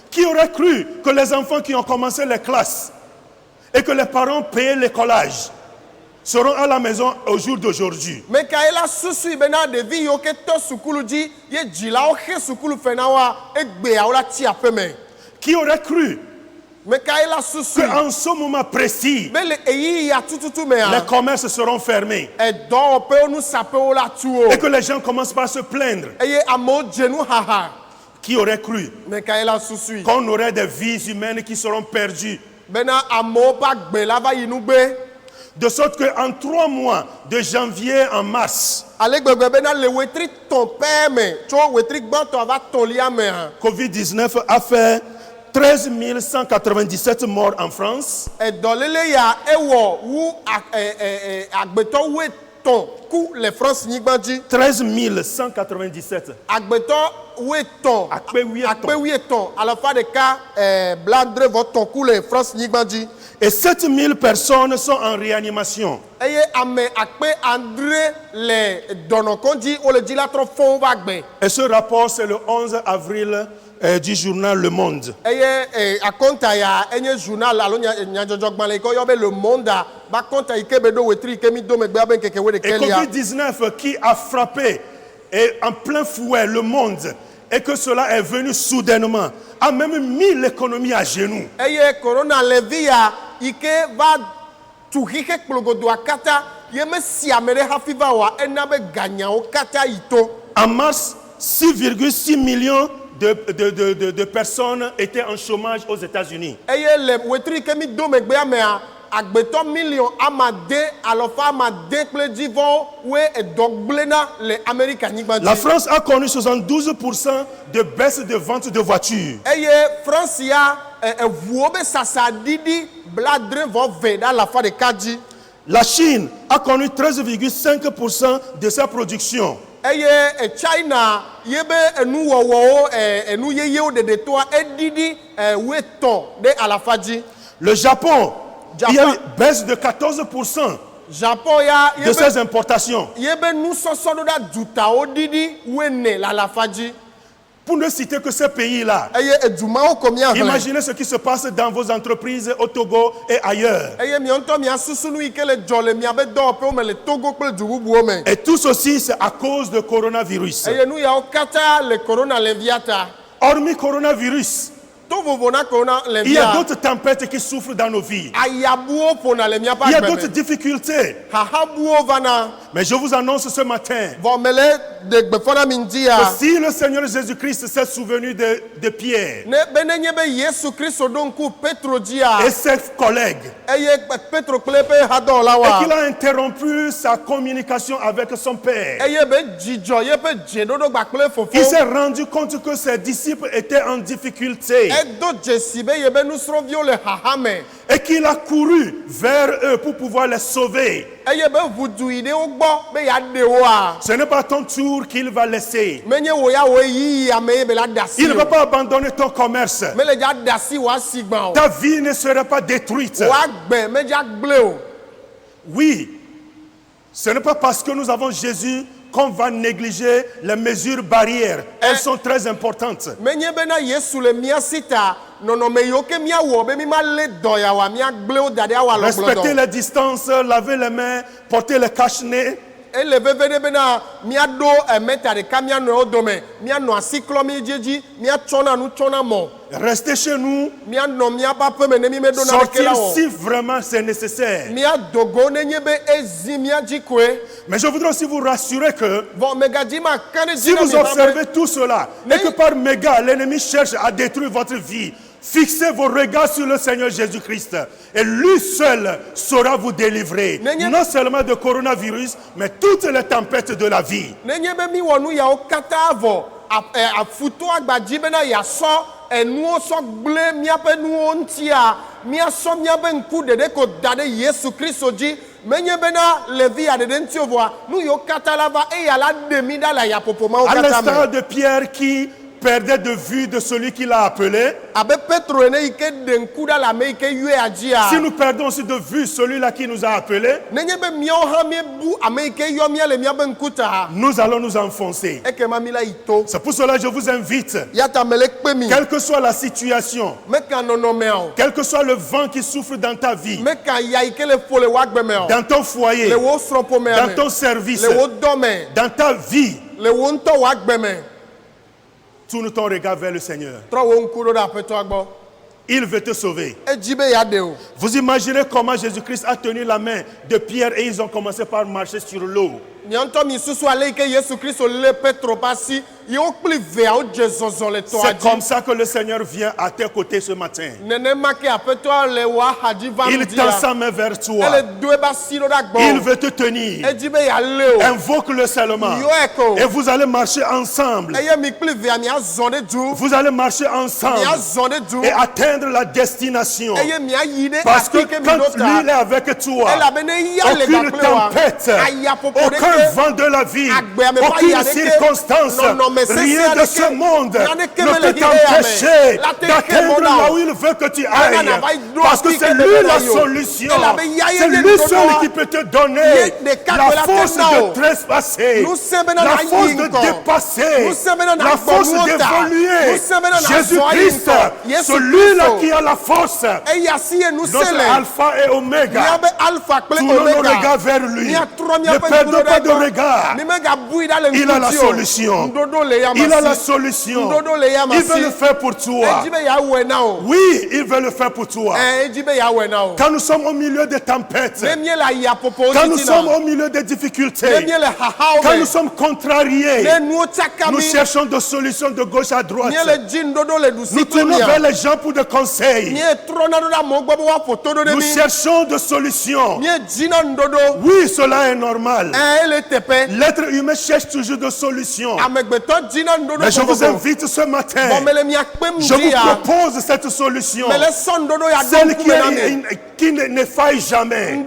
Qui aurait cru que les enfants qui ont commencé les classes et que les parents payaient l'écolage seront à la maison au jour d'aujourd'hui? Qui aurait cru qu'en ce moment précis, les commerces seront fermés et que les gens commencent par se plaindre? Qui aurait cru qu'on aurait des vies humaines qui seront perdues? De sorte qu'en 3 mois, de janvier à mars, Covid-19 a fait 13 197 morts en France. 13 197. Et 7 000 personnes sont en réanimation. Et ce rapport, c'est le 11 avril du journal Le Monde. Et Covid-19 qui a frappé et en plein fouet le monde et que cela est venu soudainement a même mis l'économie à genoux. En mars, 6,6 millions de personnes étaient en chômage aux États-Unis. La France a connu 72% de baisse de vente de voitures. La Chine a connu 13,5% de sa production. Le Japon, il y a une baisse de 14% de ses importations. Pour ne citer que ces pays-là, imaginez ce qui se passe dans vos entreprises au Togo et ailleurs. Et tout ceci, c'est à cause du coronavirus. Hormis coronavirus, Il y a d'autres tempêtes qui souffrent dans nos vies. Il y a d'autres difficultés. Mais je vous annonce ce matin que si le Seigneur Jésus-Christ s'est souvenu de Pierre et ses collègues et qu'il a interrompu sa communication avec son Père, il s'est rendu compte que ses disciples étaient en difficulté et qu'il a couru vers eux pour pouvoir les sauver. Ce n'est pas ton tour qu'il va laisser. Il ne va pas abandonner ton commerce. Ta vie ne sera pas détruite. Oui, ce n'est pas parce que nous avons Jésus qu'on va négliger les mesures barrières. Elles sont très importantes. Respecter les distances, laver les mains, porter le cache-nez. Rester chez nous, sortir si vraiment c'est nécessaire. Mais je voudrais aussi vous rassurer que si vous observez tout cela et que par méga l'ennemi cherche à détruire votre vie, fixez vos regards sur le Seigneur Jésus-Christ et lui seul saura vous délivrer, non seulement de coronavirus, mais toutes les tempêtes de la vie. À l'instar de Pierre qui perdait de vue de celui qui l'a appelé. Si nous perdons aussi de vue celui-là qui nous a appelés, nous allons nous enfoncer. C'est pour cela que je vous invite, quelle que soit la situation, quel que soit le vent qui souffle dans ta vie, dans ton foyer, dans ton service, dans ta vie, tourne ton regard vers le Seigneur. Il veut te sauver. Vous imaginez comment Jésus-Christ a tenu la main de Pierre et ils ont commencé par marcher sur l'eau. C'est comme ça que le Seigneur vient à tes côtés ce matin. Il tend sa main vers toi. Il veut te tenir. Invoque-le seulement. Et vous allez marcher ensemble. Vous allez marcher ensemble et atteindre la destination. Parce que quand lui est avec toi, aucune tempête, aucun vent de la vie, aucune circonstance, rien de ce monde ne peut t'empêcher d'atteindre là où il veut que tu ailles. Parce que c'est lui la solution. C'est lui seul qui peut te donner la force de trespasser, la force de dépasser, la force d'évoluer. Jésus-Christ, celui-là qui a la force, notre alpha et oméga. Tournons nos regards vers lui. Ne perdons pas de regard. Il a la solution. Il a la solution. Il veut le faire pour toi. Oui, il veut le faire pour toi. Quand nous sommes au milieu des tempêtes, quand nous sommes au milieu des difficultés, quand nous sommes contrariés, nous cherchons des solutions de gauche à droite. Nous tournons vers les gens pour des conseils. Nous cherchons des solutions. Oui, cela est normal. L'être humain cherche toujours des solutions. Mais je vous invite ce matin, je vous propose cette solution, celle qui ne faille jamais,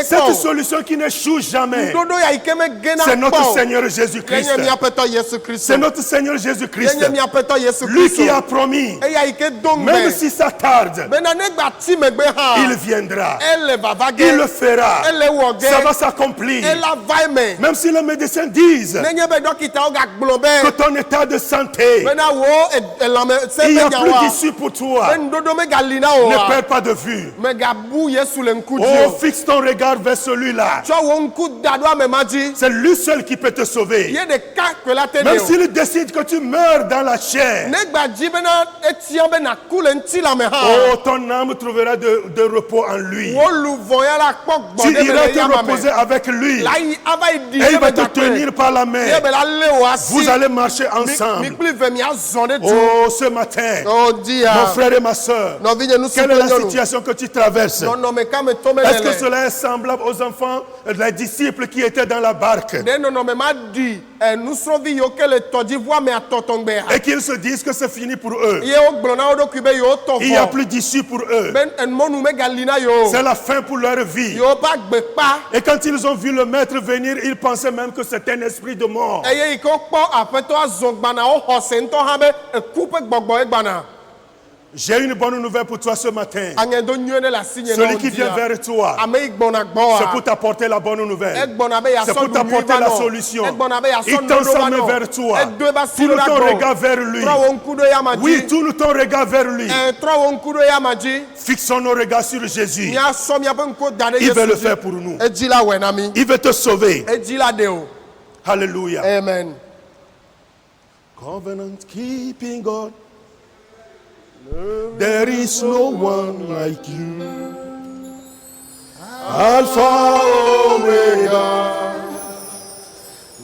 cette solution qui n'échoue jamais. C'est notre Seigneur Jésus-Christ. C'est notre Seigneur Jésus-Christ. Lui qui a promis, même si ça tarde, il viendra, il le fera, ça va s'accomplir. Même si les médecins disent que ton état de santé, il n'y a plus d'issue pour toi, ne perds pas de vue. Megabu Yesu le nku Oh, dio. fixe ton regard vers celui-là. Tsɔ wo nku da ɖo ame ma dzi. C'est lui seul qui peut te sauver. Ye ɖeka koe la te Même ɖe o. s'il décide que tu meurs dans la chair, Ne gbadzi bena etia be naku le ŋuti la me hã. oh, ton âme trouvera de repos en lui. Wo luʋɔ ya la kpɔ Tu gbɔɖe be iras le te yama me. reposer avec lui. La yi ava yi ɖi Et il ye va be te gakpe. tenir par la main. Ye be la lé wo asi. Vous allez marcher Mi ensemble. kpli ve mia zɔ ɖe tu. Oh, ce matin, O di ya. mon frère et ma soeur, Nɔvinye quelle est la nusukle nyɔnu. situation que tu traverses? Nɔnɔme ka me tɔme Est-ce que le. cela est semblable aux enfants, les disciples qui étaient dans la barque Ne nɔnɔme ma ɖi nusrɔ̃vi yiwo ke le tɔdziʋua me atɔtɔngbea. et qu'ils se disent que c'est fini pour eux? Ye wo gblɔ na wo ɖokui be yewo tɔ Il n'y a vɔ. plus d'issue pour eux. Be mɔnu megali na yewo. C'est la fin pour leur vie. Yewo ƒe agbe kpa. Et quand ils ont vu le maître venir, ils pensaient même que c'était un esprit de mort. Eye yi ke wokpɔ aƒetɔ azɔ gbana wo xɔ se ŋutɔ hã be eku ƒe gbɔgbɔ ye gbana. J'ai une bonne nouvelle pour toi ce matin. Aŋedo nyuie ɖe le asi nye Celui na qui wo vient dia. vers toi, Ame yi gbɔna c'est pour gbɔa. t'apporter la bonne nouvelle. Egbɔna be C'est yasɔ pour nu nyui t'apporter va la nɔ. solution. Egbɔna be Il yasɔ tend nu ɖo sa va main nɔ. vers toi. Edo eba si Tourne ɖo ton ɖa regard vers lui. Trɔ wo ŋku ɖo yama Oui, dzi. tourne ton regard vers lui. Trɔ wo ŋku ɖo yama dzi. Fixons nos regards sur Jésus. Míasɔ míaƒe ŋkuwo da ɖe Il veut le Yesu faire dzi. pour nous. Edzi la wɔe na mi. Il veut te sauver. Edzi la ɖe o. Alléluia. Amen. Covenant keeping God. There is no one like you. Alpha Omega.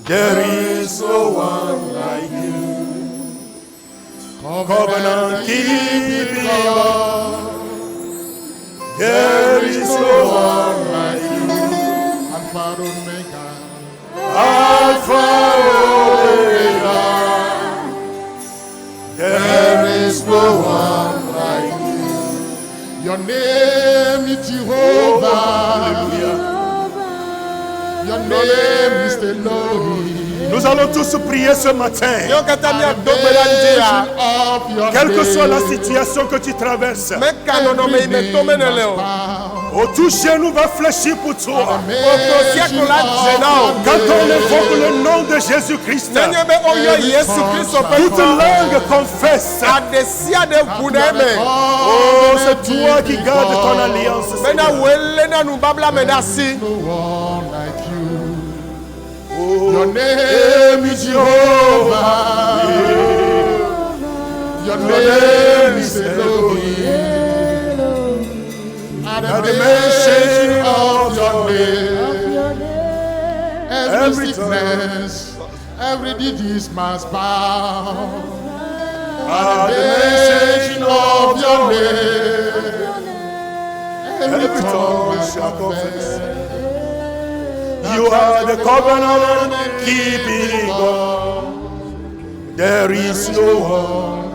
There is no one like you. Covenant keeping God. There is no one like you. Alpha Omega. Alpha Omega. There is no one like you. Your name is Jehovah. Alléluia. Your name is the Lord. Nous allons tous prier ce matin. Míawo katã míado gbe ɖa ŋdi ya. Of your Quelle que soit la name. situation que tu traverses, Meka nɔnɔme yi me tome ne le o. oh, tout genou va fléchir pour toi. Koko siècle la dze na o. Quand on évoque le nom de Jésus-Christ, Nenye be woyɔ Yesu Kristo ƒe toute ŋkɔ. langue confesse. Aɖe sia ɖe ʋu ɖe eme. Oh, c'est toi qui gardes ton alliance. Bena Seigneur. wòe léna nubabla me ɖe asi. No one like you. Your name is Jehovah. Your name is Elohim. At the mention of your name, every sickness, every disease must bow. At the mention of your name, every tongue shall confess. You are the covenant keeping God. There is no one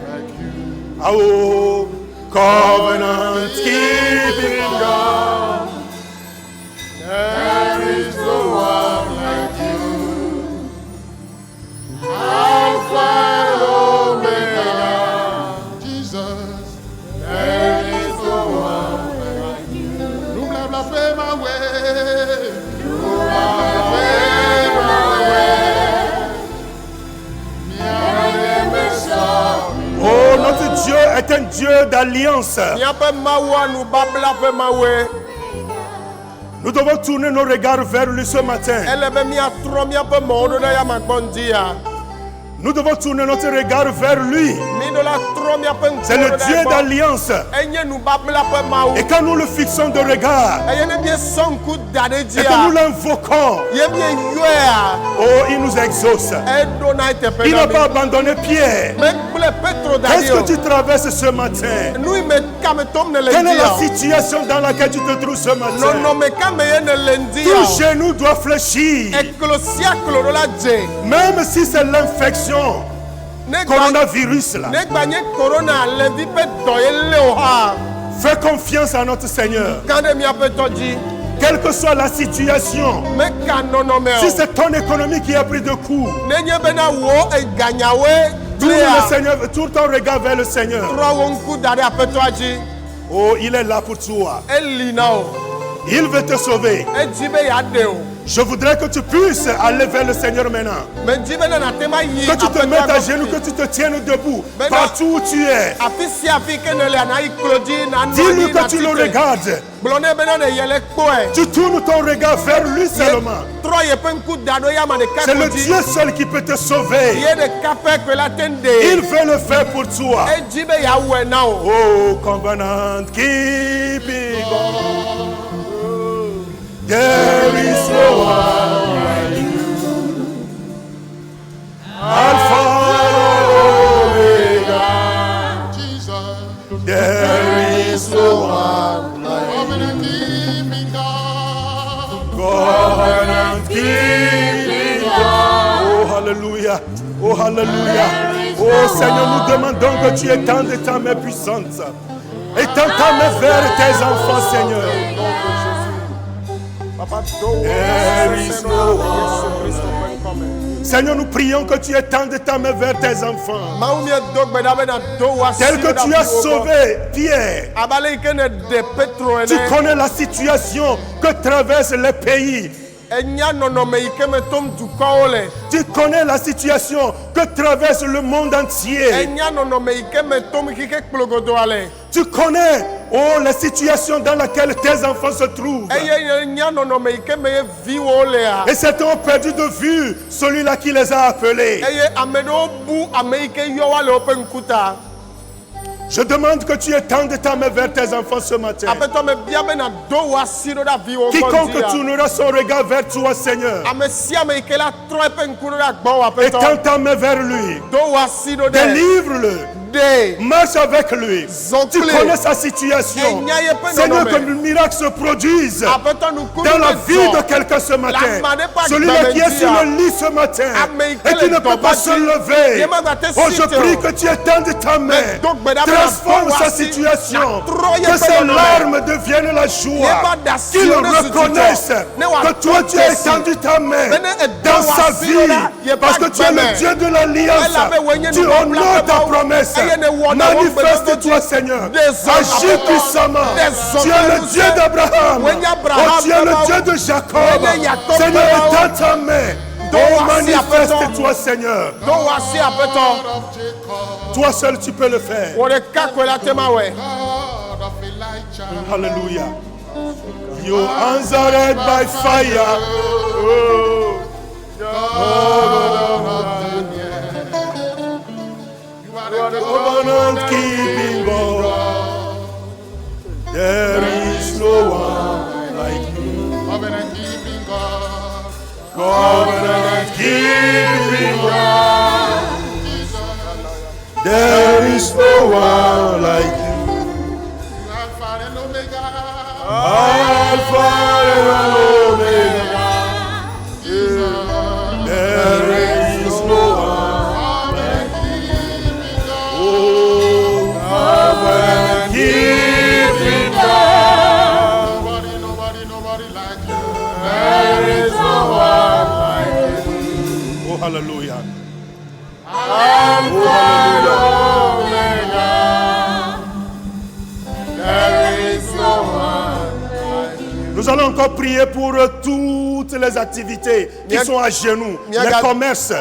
like you. Oh, covenant keeping God. There is no one like you. Alpha and Omega. Jesus. There is no one like you. Nous blasphème ma way. Nous blasphème ma way. Oh, notre Dieu est un Dieu d'alliance. Míaƒe Mawua nubabla ƒe Mawue. Nous devons tourner nos regards vers lui ce matin. Ele be míatrɔ míaƒe mɔwo ɖo ɖe yama gbɔ ŋdi ya. Nous devons tourner notre regard vers lui. Mí ɖo la trɔ míaƒe C'est le ŋkuwo ɖe Dieu egbɔ. d'alliance. Enye nubabla ƒe Mawu. Et quand nous le fixons de regard Eye ne míesɔ ŋku da ɖe et dzia. que nous l'invoquons, Ye míeyɔea. oh, il nous exauce. Eɖona teƒe Il na n'a mi. pas abandonné Pierre. Megblẽ Petro da Qu'est-ce ɖi o. que tu traverses ce matin? Nu yi me ka me tɔm ne le Quelle est ŋdi la ya o. situation dans laquelle tu te trouves ce matin? Nɔnɔme ka me ye ne le ŋdi ya Tout o. genou doit fléchir. Eklo sia klo ɖo la dze. Même si c'est l'infection, Ne gba coronavirus là. ne gba nye korona levi ƒe dɔ ye lé o hã. Fais confiance à notre Seigneur. Gã ɖe míaƒe tɔ dzi. Quelle que soit la situation, Meka nɔnɔme si o. c'est ton économie qui a pris de coups, Nenye bena wo eganyawoe tourne le léa. Seigneur, tourne ton regard vers le Seigneur. Trɔ wo ŋku da ɖe aƒetɔa dzi. Oh, il est là pour toi. Eli na o. Il veut te sauver. edzi be yeaɖe o. Je voudrais que tu puisses aller vers le Seigneur maintenant. Medzi be ne nate ma yi Que tu te mettes à aƒetɔa genoux, gbɔ que tu te tiennes debout. Mais Partout où tu es. afi sia afi ke ne lea na yi klo dzi na nɔ Dis-lui anyi que na tu le titre. regardes. Gblɔ nɛ be ne ye le kpɔe. Tu tournes ton regard vers lui seulement. Trɔ yeƒe ŋku da ɖo ya ame ɖeka C'est ko le dzi. Dieu seul qui peut te sauver. Ye ɖeka pɛ koe la te Il ɖe. veut le faire pour toi. Edzi be yeawɔe na o. Oh, covenant keeping God. There is no one like you. Alpha and Omega. Jesus, There is no one like covenant keeping God. covenant keeping God. Oh, hallelujah. Oh, hallelujah. Oh, Seigneur, nous demandons que tu étendes ta main puissante. Étends ta main vers tes enfants, Seigneur. Papa do There is no Yesu Kristo ƒe ŋkɔme. Seigneur, nous prions que tu étendes ta main vers tes enfants. Mawu miedo gbe ɖa be nàdo wò asi Tel que ɖe tu as afi wo gbɔ. sauvé Pierre. Abe yi ke ne ɖe Petro Tu ene. connais la situation que traversent les pays. Enya nɔnɔme yi ke me tom dukɔwo le. Tu connais la situation que traverse le monde entier. Enya nɔnɔme yi ke me tom xixi kplogodoa le. Tu connais, oh, les situations dans lesquelles tes enfants se trouvent. Eye enya nɔnɔme yi ke me ye viwo lea. Et certains ont perdu de vue celui-là qui les a appelés. Eye ame ɖewo bu ame yi ke yɔ wa le woƒe ŋkuta. Je demande que tu étendes ta main vers tes enfants ce matin. Aƒetɔ me bia be nàdo wò asi ɖo ɖe aviwo gbɔ Quiconque dzi ya. tournera son regard vers toi, Seigneur, Ame sia ame yi ke la trɔ eƒe ŋku ɖo ɖe agbɔwò étends aƒetɔ. ta main vers lui. Do wò asi ɖo ɖe. Délivre-le. De. Marche avec lui. Tu Zɔnkle. connais sa situation. Enya yeƒe Seigneur, que nɔnɔme. le miracle se produise Aƒetɔ nukunu dans la ne vie de dzɔ. quelqu'un ce matin. La main pas Celui-là qui est grave sur dia. le lit ce matin Ame et qui ne peut pas se lever. Ye magba te Oh, je site prie o. que tu étendes ta main. donc, madame, Transforme la sa voici. situation. La troye Que ses pe nɔnɔme. larmes deviennent la joie. Ye ba da si Qu'il o ne reconnaisse sututɔ. Ne wa que toi to tu as Jésus. étendu ta main Bene edo dans sa wa si vie. o la, ye Parce ba que tu es gbɛmɛ. le Dieu de l'alliance. Elle avait wenye Tu nu bɔ honores bla ta bɛ promesse. Eye ne wɔ na wɔn Manifeste-toi, Seigneur. Des hommes, Agis Abraham. puissamment. Des hommes, Tu es le nous Dieu sommes. d'Abraham. Wenye Abraham, Oh, tu es le Abraham. Dieu de Jacob. Wenye Jacob, Seigneur, Abraham. étends ta main. Do Oh, wa si manifeste-toi, Seigneur. Do wò asi aƒetɔ. God of Jacob, Toi seul, tu peux le faire. Wò ɖeka koe la te ma wɔe. God of Elijah. Hallelujah. Your hands are red by fire. Oh. You are the Covenant keeping God. There is no one like you. covenant keeping God. Covenant keeping God. Jesus, There is no one like you. you are Alpha and Omega. Alpha and Omega. Jesus, There is no one. covenant keeping God. Oh, covenant keeping God. Nobody like you. There is no one like you. Oh, hallelujah. Alpha and Omega. There is no one. Nous allons encore prier pour toutes les activités qui sont à genoux, les commerces.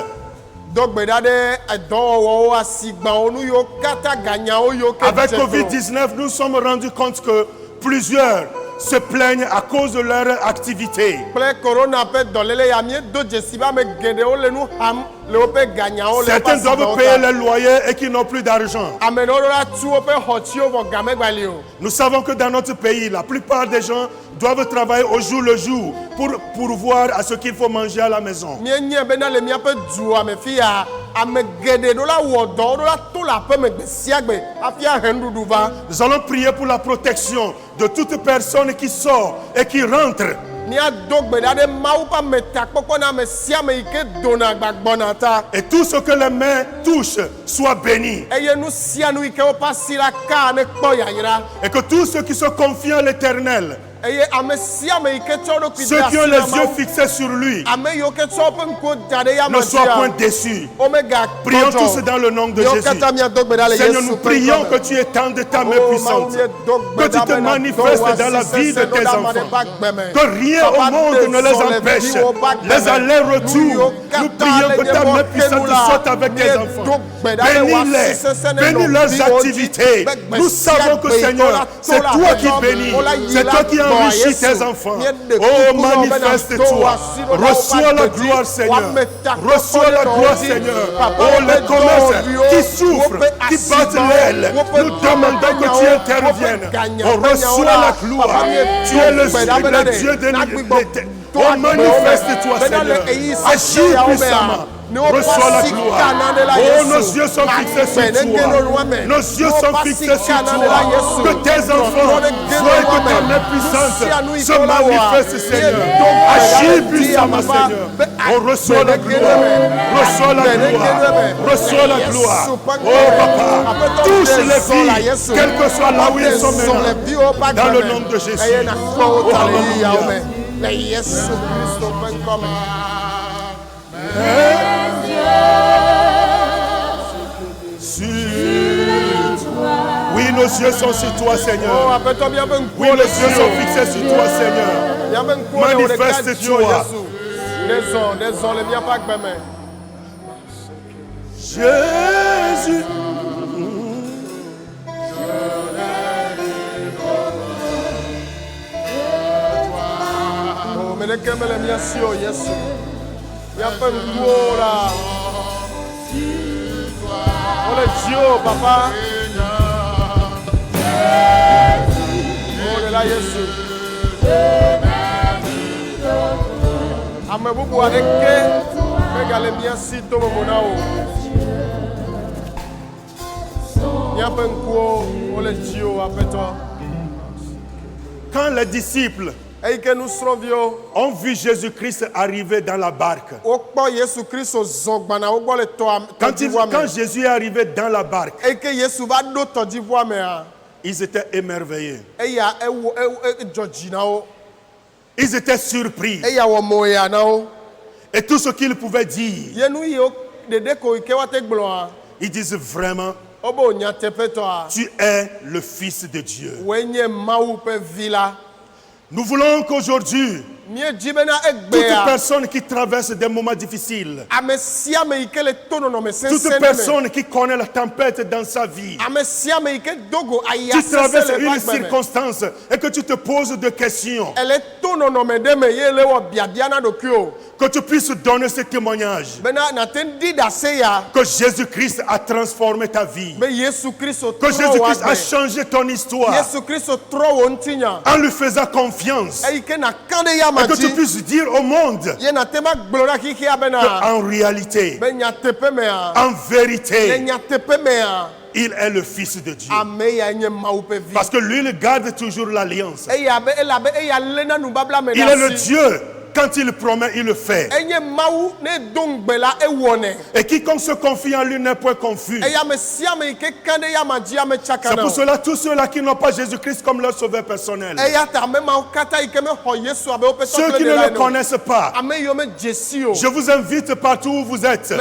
Do gbe ɖa ɖe edɔwɔwɔwo, asigbawo, nu yiwo katã ganyawo yiwo ke Avec dze klo. Covid-19, nous nous sommes rendus compte que plusieurs se plaignent à cause de leur activité. Kple corona ƒe dɔléle ya miedo dzesi be ame geɖewo le nu xam le woƒe ganyawo le Certains woƒe doivent asigbawo payer ta. les loyers et qui n'ont plus d'argent. Ame ɖewo ɖo la tu woƒe xɔtiwo vɔ game gbali o. Nous savons que dans notre pays, la plupart des gens doivent travailler au jour le jour pour pourvoir à ce qu'il faut manger à la maison. Mienye bena le míaƒe dua me fi ya ame geɖe ɖo la wɔ dɔ ɖo la to le aƒe me gbe sia gbe hafi ahe nuɖuɖu va. Nous allons prier pour la protection de toute personne qui sort et qui rentre. Míado gbe ɖa ɖe Mawu ƒe ametakpɔkpɔ na ame sia ame yi ke dona gbagbɔna ta. Et tout ce que les mains touchent soit béni. Eye nu sia nu yi ke woƒe asi la ka ne kpɔ yayra. Et que tous ceux qui se confient à l'Éternel Ceux qui ont les yeux fixés sur lui ne soient point déçus. Prions tous dans le nom de Jésus. Seigneur, nous prions que tu étendes ta main puissante, que tu te manifestes dans la vie de tes enfants, que rien au monde ne les empêche, les allers-retours. Nous prions que ta main puissante soit avec tes enfants. Bénis-les, bénis leurs activités. Nous savons que Seigneur, c'est toi qui bénis, c'est toi qui enrichis tes enfants. Oh, manifeste-toi. Reçois la gloire, Seigneur. Reçois la gloire, Seigneur. Oh, les commerces qui souffrent, qui battent l'aile, nous demandons que tu interviennes. Oh, reçois la gloire. Tu es le Dieu de l'unité. Oh, manifeste-toi, Seigneur. Agis puissamment. Reçois la gloire. Oh, nos yeux sont fixés sur toi. Nos yeux sont fixés sur toi. Que tes enfants voient que ta main puissante se manifeste, Seigneur. Agis puissamment, Seigneur. Oh, reçois la gloire. Reçois la gloire. Reçois la gloire. Oh, Papa, touche les vies, quel que soit là où ils sont maintenant. Dans le nom de Jésus. Oh, alléluia. Oui, nos yeux sont sur toi, Seigneur. Oui, nos yeux sont fixés sur toi, Seigneur. Manifeste-toi. Jésus. Papa. Oh là Jésus. Amebubu adeke megale miasi to monao. Yapenko ole Dieu apeto. Quand les disciples ont vu Jésus-Christ arriver dans la barque, quand Jésus est arrivé dans la barque, ils étaient émerveillés. Ils étaient surpris. Et tout ce qu'ils pouvaient dire, ils disent vraiment, tu es le Fils de Dieu. Nous voulons qu'aujourd'hui, toute personne qui traverse des moments difficiles, toute personne qui connaît la tempête dans sa vie, tu traverses une circonstance et que tu te poses des questions, que tu puisses donner ce témoignage que Jésus-Christ a transformé ta vie, que Jésus-Christ a changé ton histoire en lui faisant confiance, et que tu puisses dire au monde qu'en réalité, en vérité, il est le Fils de Dieu. Parce que lui, il garde toujours l'alliance. Il est le Dieu. Quand il promet, il le fait. Et quiconque se confie en lui n'est point confus. C'est pour cela, tous ceux-là qui n'ont pas Jésus-Christ comme leur sauveur personnel, ceux qui ne le connaissent pas, je vous invite partout où vous êtes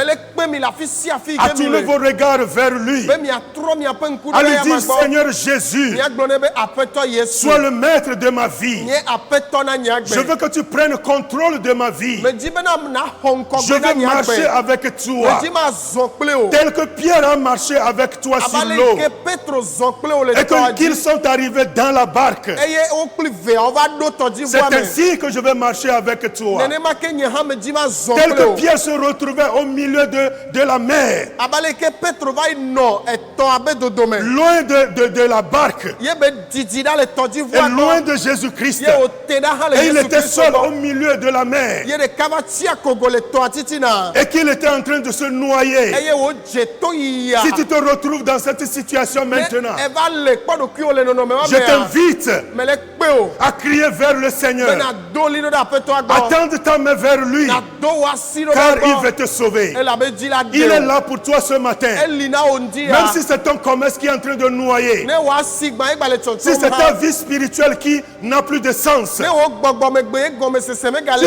à tourner vos regards vers lui, à lui dire, Seigneur Jésus, sois le maître de ma vie. Je veux que tu prennes contrôle de ma vie. Je veux marcher avec toi tel que Pierre a marché avec toi sur l'eau, et qu'ils sont arrivés dans la barque. C'est ainsi que je vais marcher avec toi, tel que Pierre se retrouvait au milieu de la mer, loin de la barque et loin de Jésus-Christ, et il était seul au milieu de la mer, et qu'il était en train de se noyer. Si tu te retrouves dans cette situation maintenant, je t'invite à crier vers le Seigneur. Attends ta main vers lui, car il va te sauver. Il est là pour toi ce matin. Même si c'est ton commerce qui est en train de noyer, si c'est ta vie spirituelle qui n'a plus de sens, si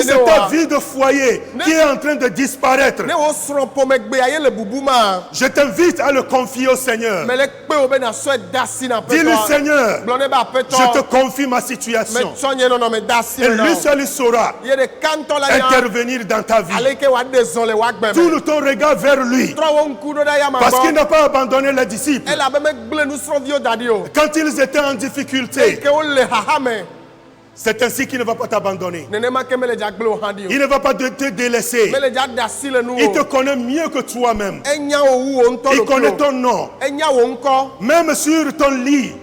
c'est ta vie de foyer qui est en train de disparaître, je t'invite à le confier au Seigneur. Dis-lui, Seigneur, je te confie ma situation. Et lui seul il saura intervenir dans ta vie. Tourne ton regard vers lui, parce qu'il n'a pas abandonné les disciples. Quand ils étaient en difficulté, c'est ainsi qu'il ne va pas t'abandonner. Il ne va pas te délaisser. Il te connaît mieux que toi-même. Il connaît ton nom. Même sur ton lit,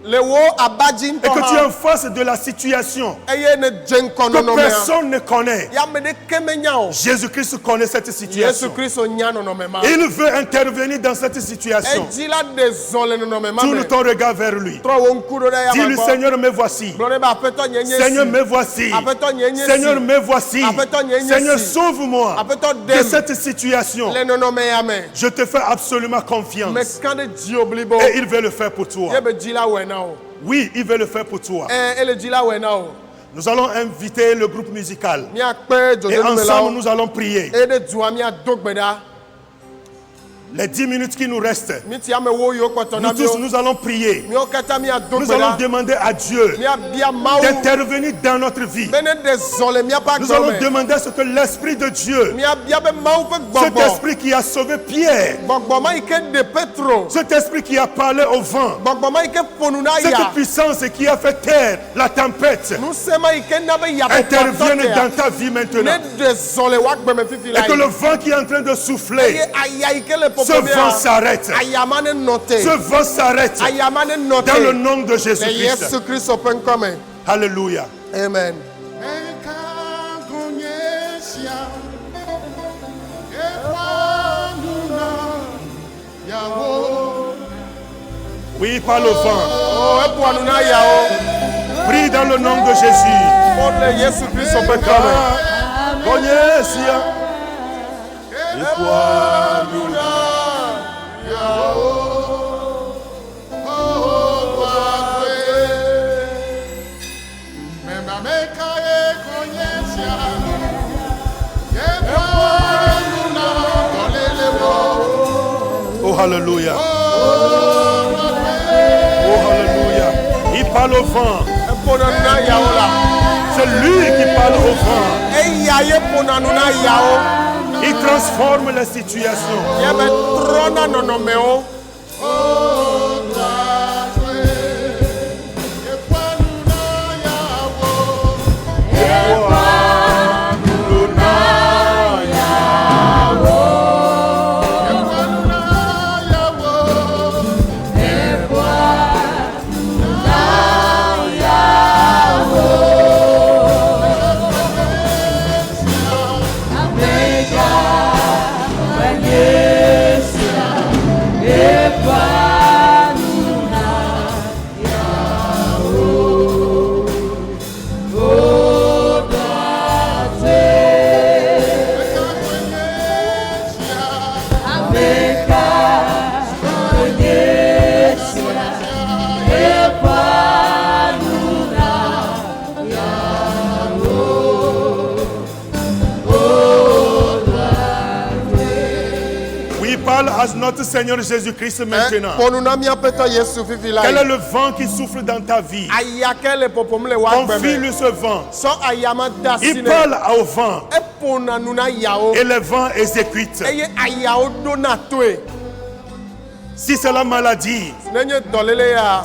et que tu es en face de la situation que personne ne connaît, Jésus-Christ connaît cette situation. Il veut intervenir dans cette situation. Tourne ton regard vers lui. Dis-lui, Seigneur, me voici. Seigneur, me voici. Seigneur, me voici. Seigneur, sauve-moi de cette situation. Je te fais absolument confiance. Et il veut le faire pour toi. Oui, il veut le faire pour toi. Nous allons inviter le groupe musical. Et ensemble, nous allons prier. Les 10 minutes qui nous restent, nous tous, nous allons prier. Nous allons demander à Dieu d'intervenir dans notre vie. Nous allons demander à ce que l'Esprit de Dieu, cet Esprit qui a sauvé Pierre, cet Esprit qui a parlé au vent, cette puissance qui a fait taire la tempête, intervienne dans ta vie maintenant. Et que le vent qui est en train de souffler, ce vent s'arrête. Ce vent s'arrête. Dans le nom de Jésus-Christ. Alléluia. Amen. Oui, par le vent. Prie dans le nom de Jésus. Oh, hallelujah. Oh, hallelujah. Il parle au vent. C'est lui qui parle au vent. Il transforme la situation. À notre Seigneur Jésus-Christ maintenant. Quel est le vent qui souffle dans ta vie? Confie-lui ce vent. Il parle au vent et le vent exécute. Si c'est la maladie,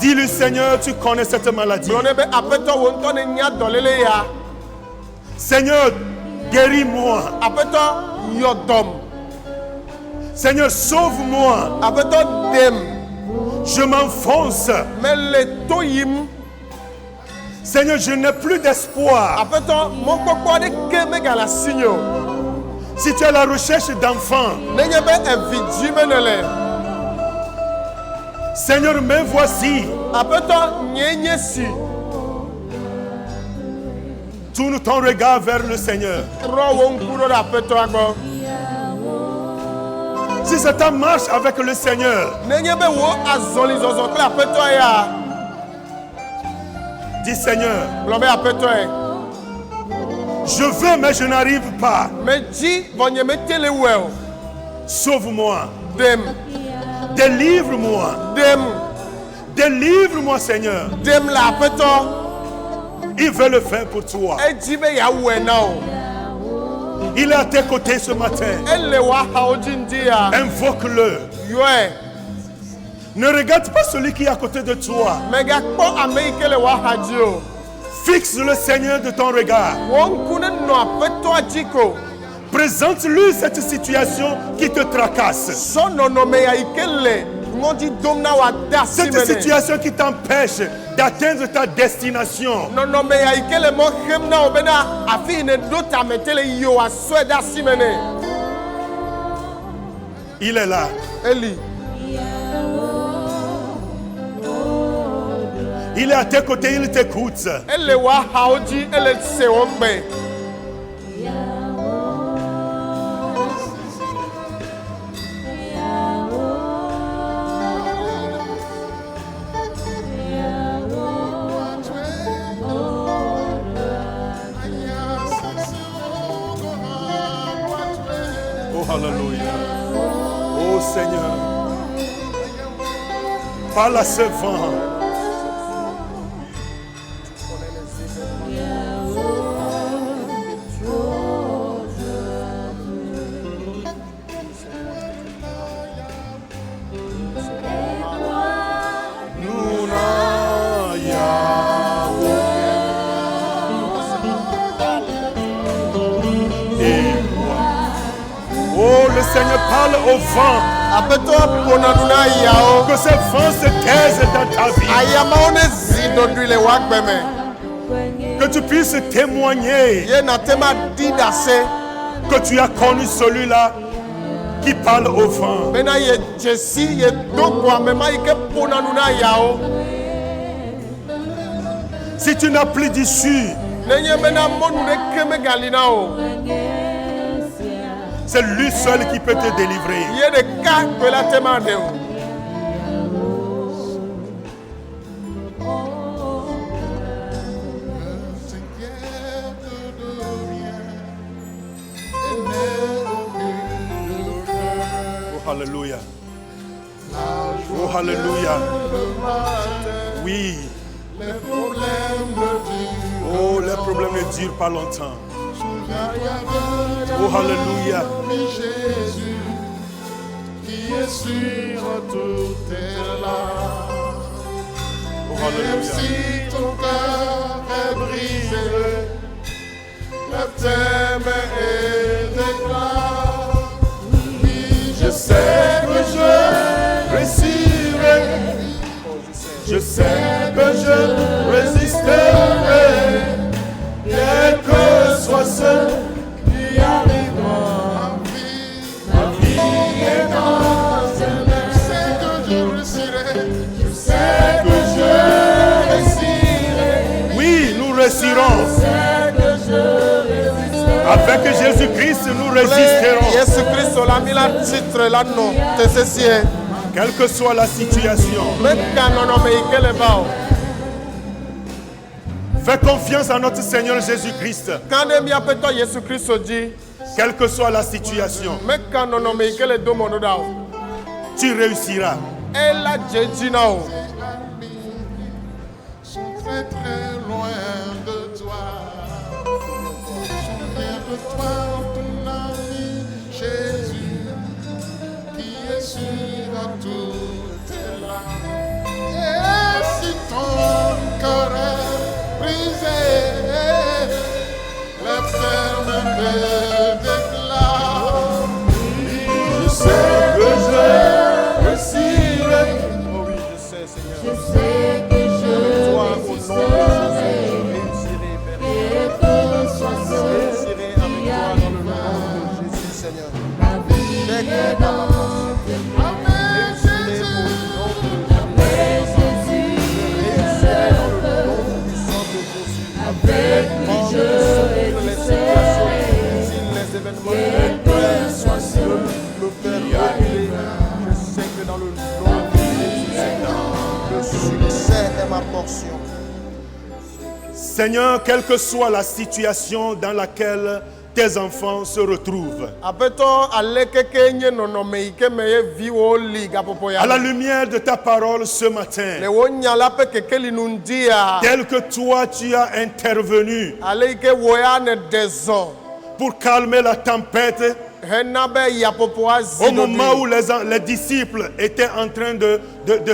dis-lui, Seigneur, tu connais cette maladie. Seigneur, guéris-moi. Seigneur, sauve-moi. Je m'enfonce. Seigneur, je n'ai plus d'espoir. Si tu es à la recherche d'enfants, Seigneur, me voici. Tourne ton regard vers le Seigneur. Trɔ wo ŋku ɖo ɖe Aƒetɔa gbɔ. Si c'est ta marche avec le Seigneur, Nenye be wo azɔlizɔzɔ kple Aƒetɔa ya, dis Seigneur, gblɔ be Aƒetɔe, je veux mais je n'arrive pas. medzi vɔ nye mete le wɔe o. Sauve-moi, Dem, délivre-moi, dem, délivre-moi Seigneur. dem le Aƒetɔ. Il veut le faire pour toi. Edzi be yeawɔe na wo. Il est à tes côtés ce matin. Ele wo axawo dzi ŋdi ya. Invoque-le. Yɔe. Ne regarde pas celui qui est à côté de toi. Megakpɔ ame yi ke le wo axa dzi o. Fixe le Seigneur de ton regard. Wo ŋku ne nɔ Aƒetɔa dzi ko. Présente-lui cette situation qui te tracasse. Sɔ nɔnɔme ya yi ke le ŋɔdzi dom na wo ade asi Cette me nɛ. situation qui t'empêche d'atteindre ta destination. Nɔnɔme ya yi ke le mɔ xem na wo bena afi yi ne ɖo tame te le yi o asɔe ɖe asi me nɛ. Il est là. Eli, Il est à tes côtés, il t'écoute. ele wo axawo dzi, ele se wo gbe. Oh, Alléluia. Oh, Seigneur. Parle à ce vent. Oh, le Seigneur parle au vent. Aƒetɔa ƒona nu na yawo. Que ce vent se taise dans ta vie. Ayamawo ne zi ɖoɖoe le wo agbe me. Que tu puisses témoigner Ye nate ma ɖi ɖase. que tu as connu celui-là qui parle au vent. Bena ye dzesi ye do go ame ma yi ke ƒona nu na yawo. Si tu n'as plus d'issue, Nenye bena mɔnu ɖeke megali na o. c'est lui seul qui peut te délivrer. Ye ɖeka koe la te ma ɖe o. Oh, Alléluia. Oh, Alléluia. Oui. Oh, les problèmes ne durent pas longtemps. Oh, Alléluia. Jésus qui est sur tout est là. Oh, Même Alléluia. si ton cœur est brisé, lève-toi et déclare. Oui, je sais que je réussirai. Je sais que je résisterai, quel que soit ce qui arrivera. Ma vie est dans ses mains. Je sais que je réussirai. Je sais que je réussirai. Oui, nous réussirons. Avec Jésus-Christ, nous résisterons. Yesu Kristo la mi la titre la nɔ te sesie. Quelle que soit la situation, Meka nɔnɔme yi ke le va o. fais confiance à notre Seigneur Jésus-Christ. Kan ɖe míaƒetɔ Yesu Kristo dzi. Quelle que soit la situation, Meka nɔnɔme yi ke le do mɔ ɖo ɖa o. tu réussiras. Ela dze dzi na o. Sont très très loin de toi. Souviens de toi, ton ami Jésus, qui est sur tout est là. Et si ton cœur est brisé, la ferme me déclare. Je sais que je réussirai. Oh oui, je sais, Seigneur. Je sais que je Toi, au nom de Jésus, je réussirai, Père. et que soit Je ce réussirai avec toi dans le nom de Jésus, Seigneur. ma vie est dans tes mains. Amen, Jésus. Mais Jésus, Je réussirai dans le nom puissant de Jésus. avec lui je succès est ma portion. Seigneur, quelle que soit la situation dans laquelle tes enfants se retrouvent, Apeto alekeke nye nonome ike meye vi wo li gapopo ya. à la lumière de ta parole ce matin, Le wo nyala pe keke li nundia. tel que toi tu as intervenu Ale ike wo ya ne dezon. pour calmer la tempête, Hena be ya popo au azido. moment où les disciples étaient en train de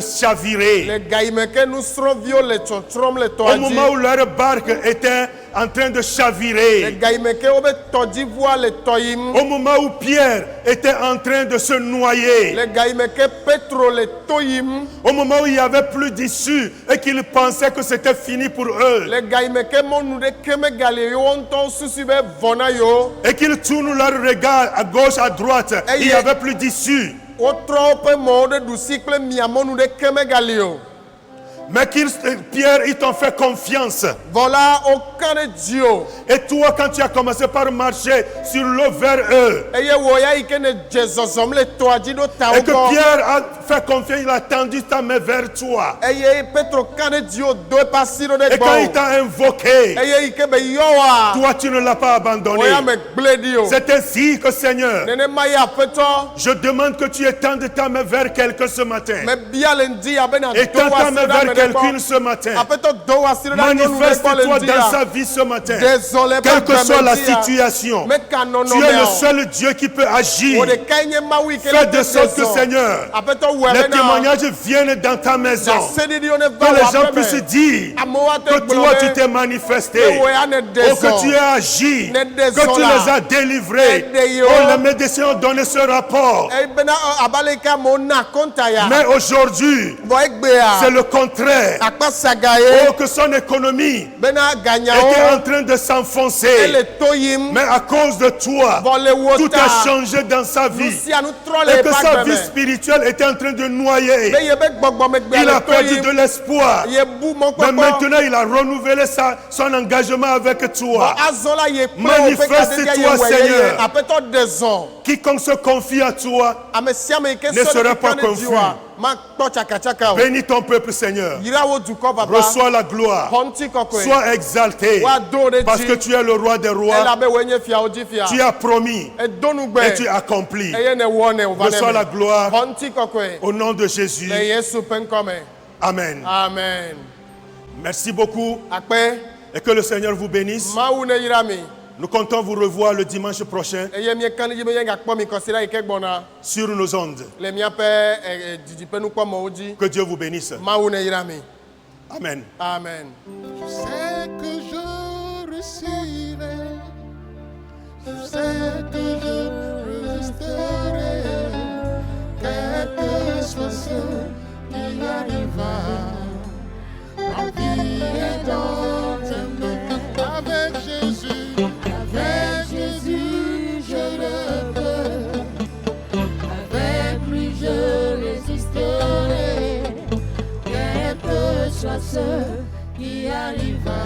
chavirer, Le gaimeke nous serons vio le tchotrom le au toadi. moment où leur barque était en train de Le chavirer, gaimeke obe todi voa le toyim. au moment où Pierre était en train de se noyer, Le gaimeke petro le toyim. au moment où il n'y avait plus d'issue et qu'ils pensaient que c'était fini pour eux, Le gaimeke monu de keme galeyo onto susibe vona yo. et qu'ils tournent leur regard à gauche, à droite, il n'y avait plus d'issue. Otrope mode du cycle miamonu de keme galio. Mais Pierre, ils t'ont fait confiance. Voilà aucun Dieu. Et toi, quand tu as commencé par marcher sur l'eau vers eux, Eye woya ikene jezozom le toadi do et que taogo. Pierre a fait confiance, il a tendu ta main vers toi. Eye petro kane Dieu do pasiro de Et quand il go. t'a invoqué, Eye ikebe yowa. toi, tu ne l'as pas abandonné. Oya me bledio. C'est ainsi que, Seigneur, Nene maya peto. je demande que tu étendes ta main vers quelqu'un ce matin. Me bialendi abena Étends ta main vers quelqu'un ce matin. Apeto do wasiro da Manifeste-toi dans sa vie ce matin. Désolé, Quelle que soit la situation, Mais kanono tu es le meo. seul Dieu qui peut agir. O de kainye mawi ke Fais de sorte que, Seigneur, Apeto les webena. témoignages viennent dans ta maison. Que Que les gens puissent dire que toi, tu t'es manifesté. Oh, que tu as agi. Que tu les as délivrés. Oh, les médecins ont donné ce rapport. Mais aujourd'hui, c'est le contraire. Oh, que son économie était en train de s'enfoncer. Mais à cause de toi, tout a changé dans sa vie. Et que sa vie spirituelle était en train de noyer. Il a perdu de l'espoir. Mais maintenant, il a renouvelé son engagement avec toi. Manifeste-toi, Seigneur. Quiconque se confie à toi ne sera pas confus. Bénis ton peuple, Seigneur. Reçois la gloire. Sois exalté. Parce que tu es le roi des rois. Tu as promis et tu as accompli. Reçois la gloire au nom de Jésus. Amen. Amen. Merci beaucoup et que le Seigneur vous bénisse. Nous comptons vous revoir le dimanche prochain sur nos ondes. Que Dieu vous bénisse. Amen. Amen. Je sais que je réussirai. Je sais que je résisterai. Quel que soit ce qui arrivera. Ma vie est dans tes mains. Avec Jésus, je le peux. Avec lui je résisterai, quel que soit ce qui arrivera.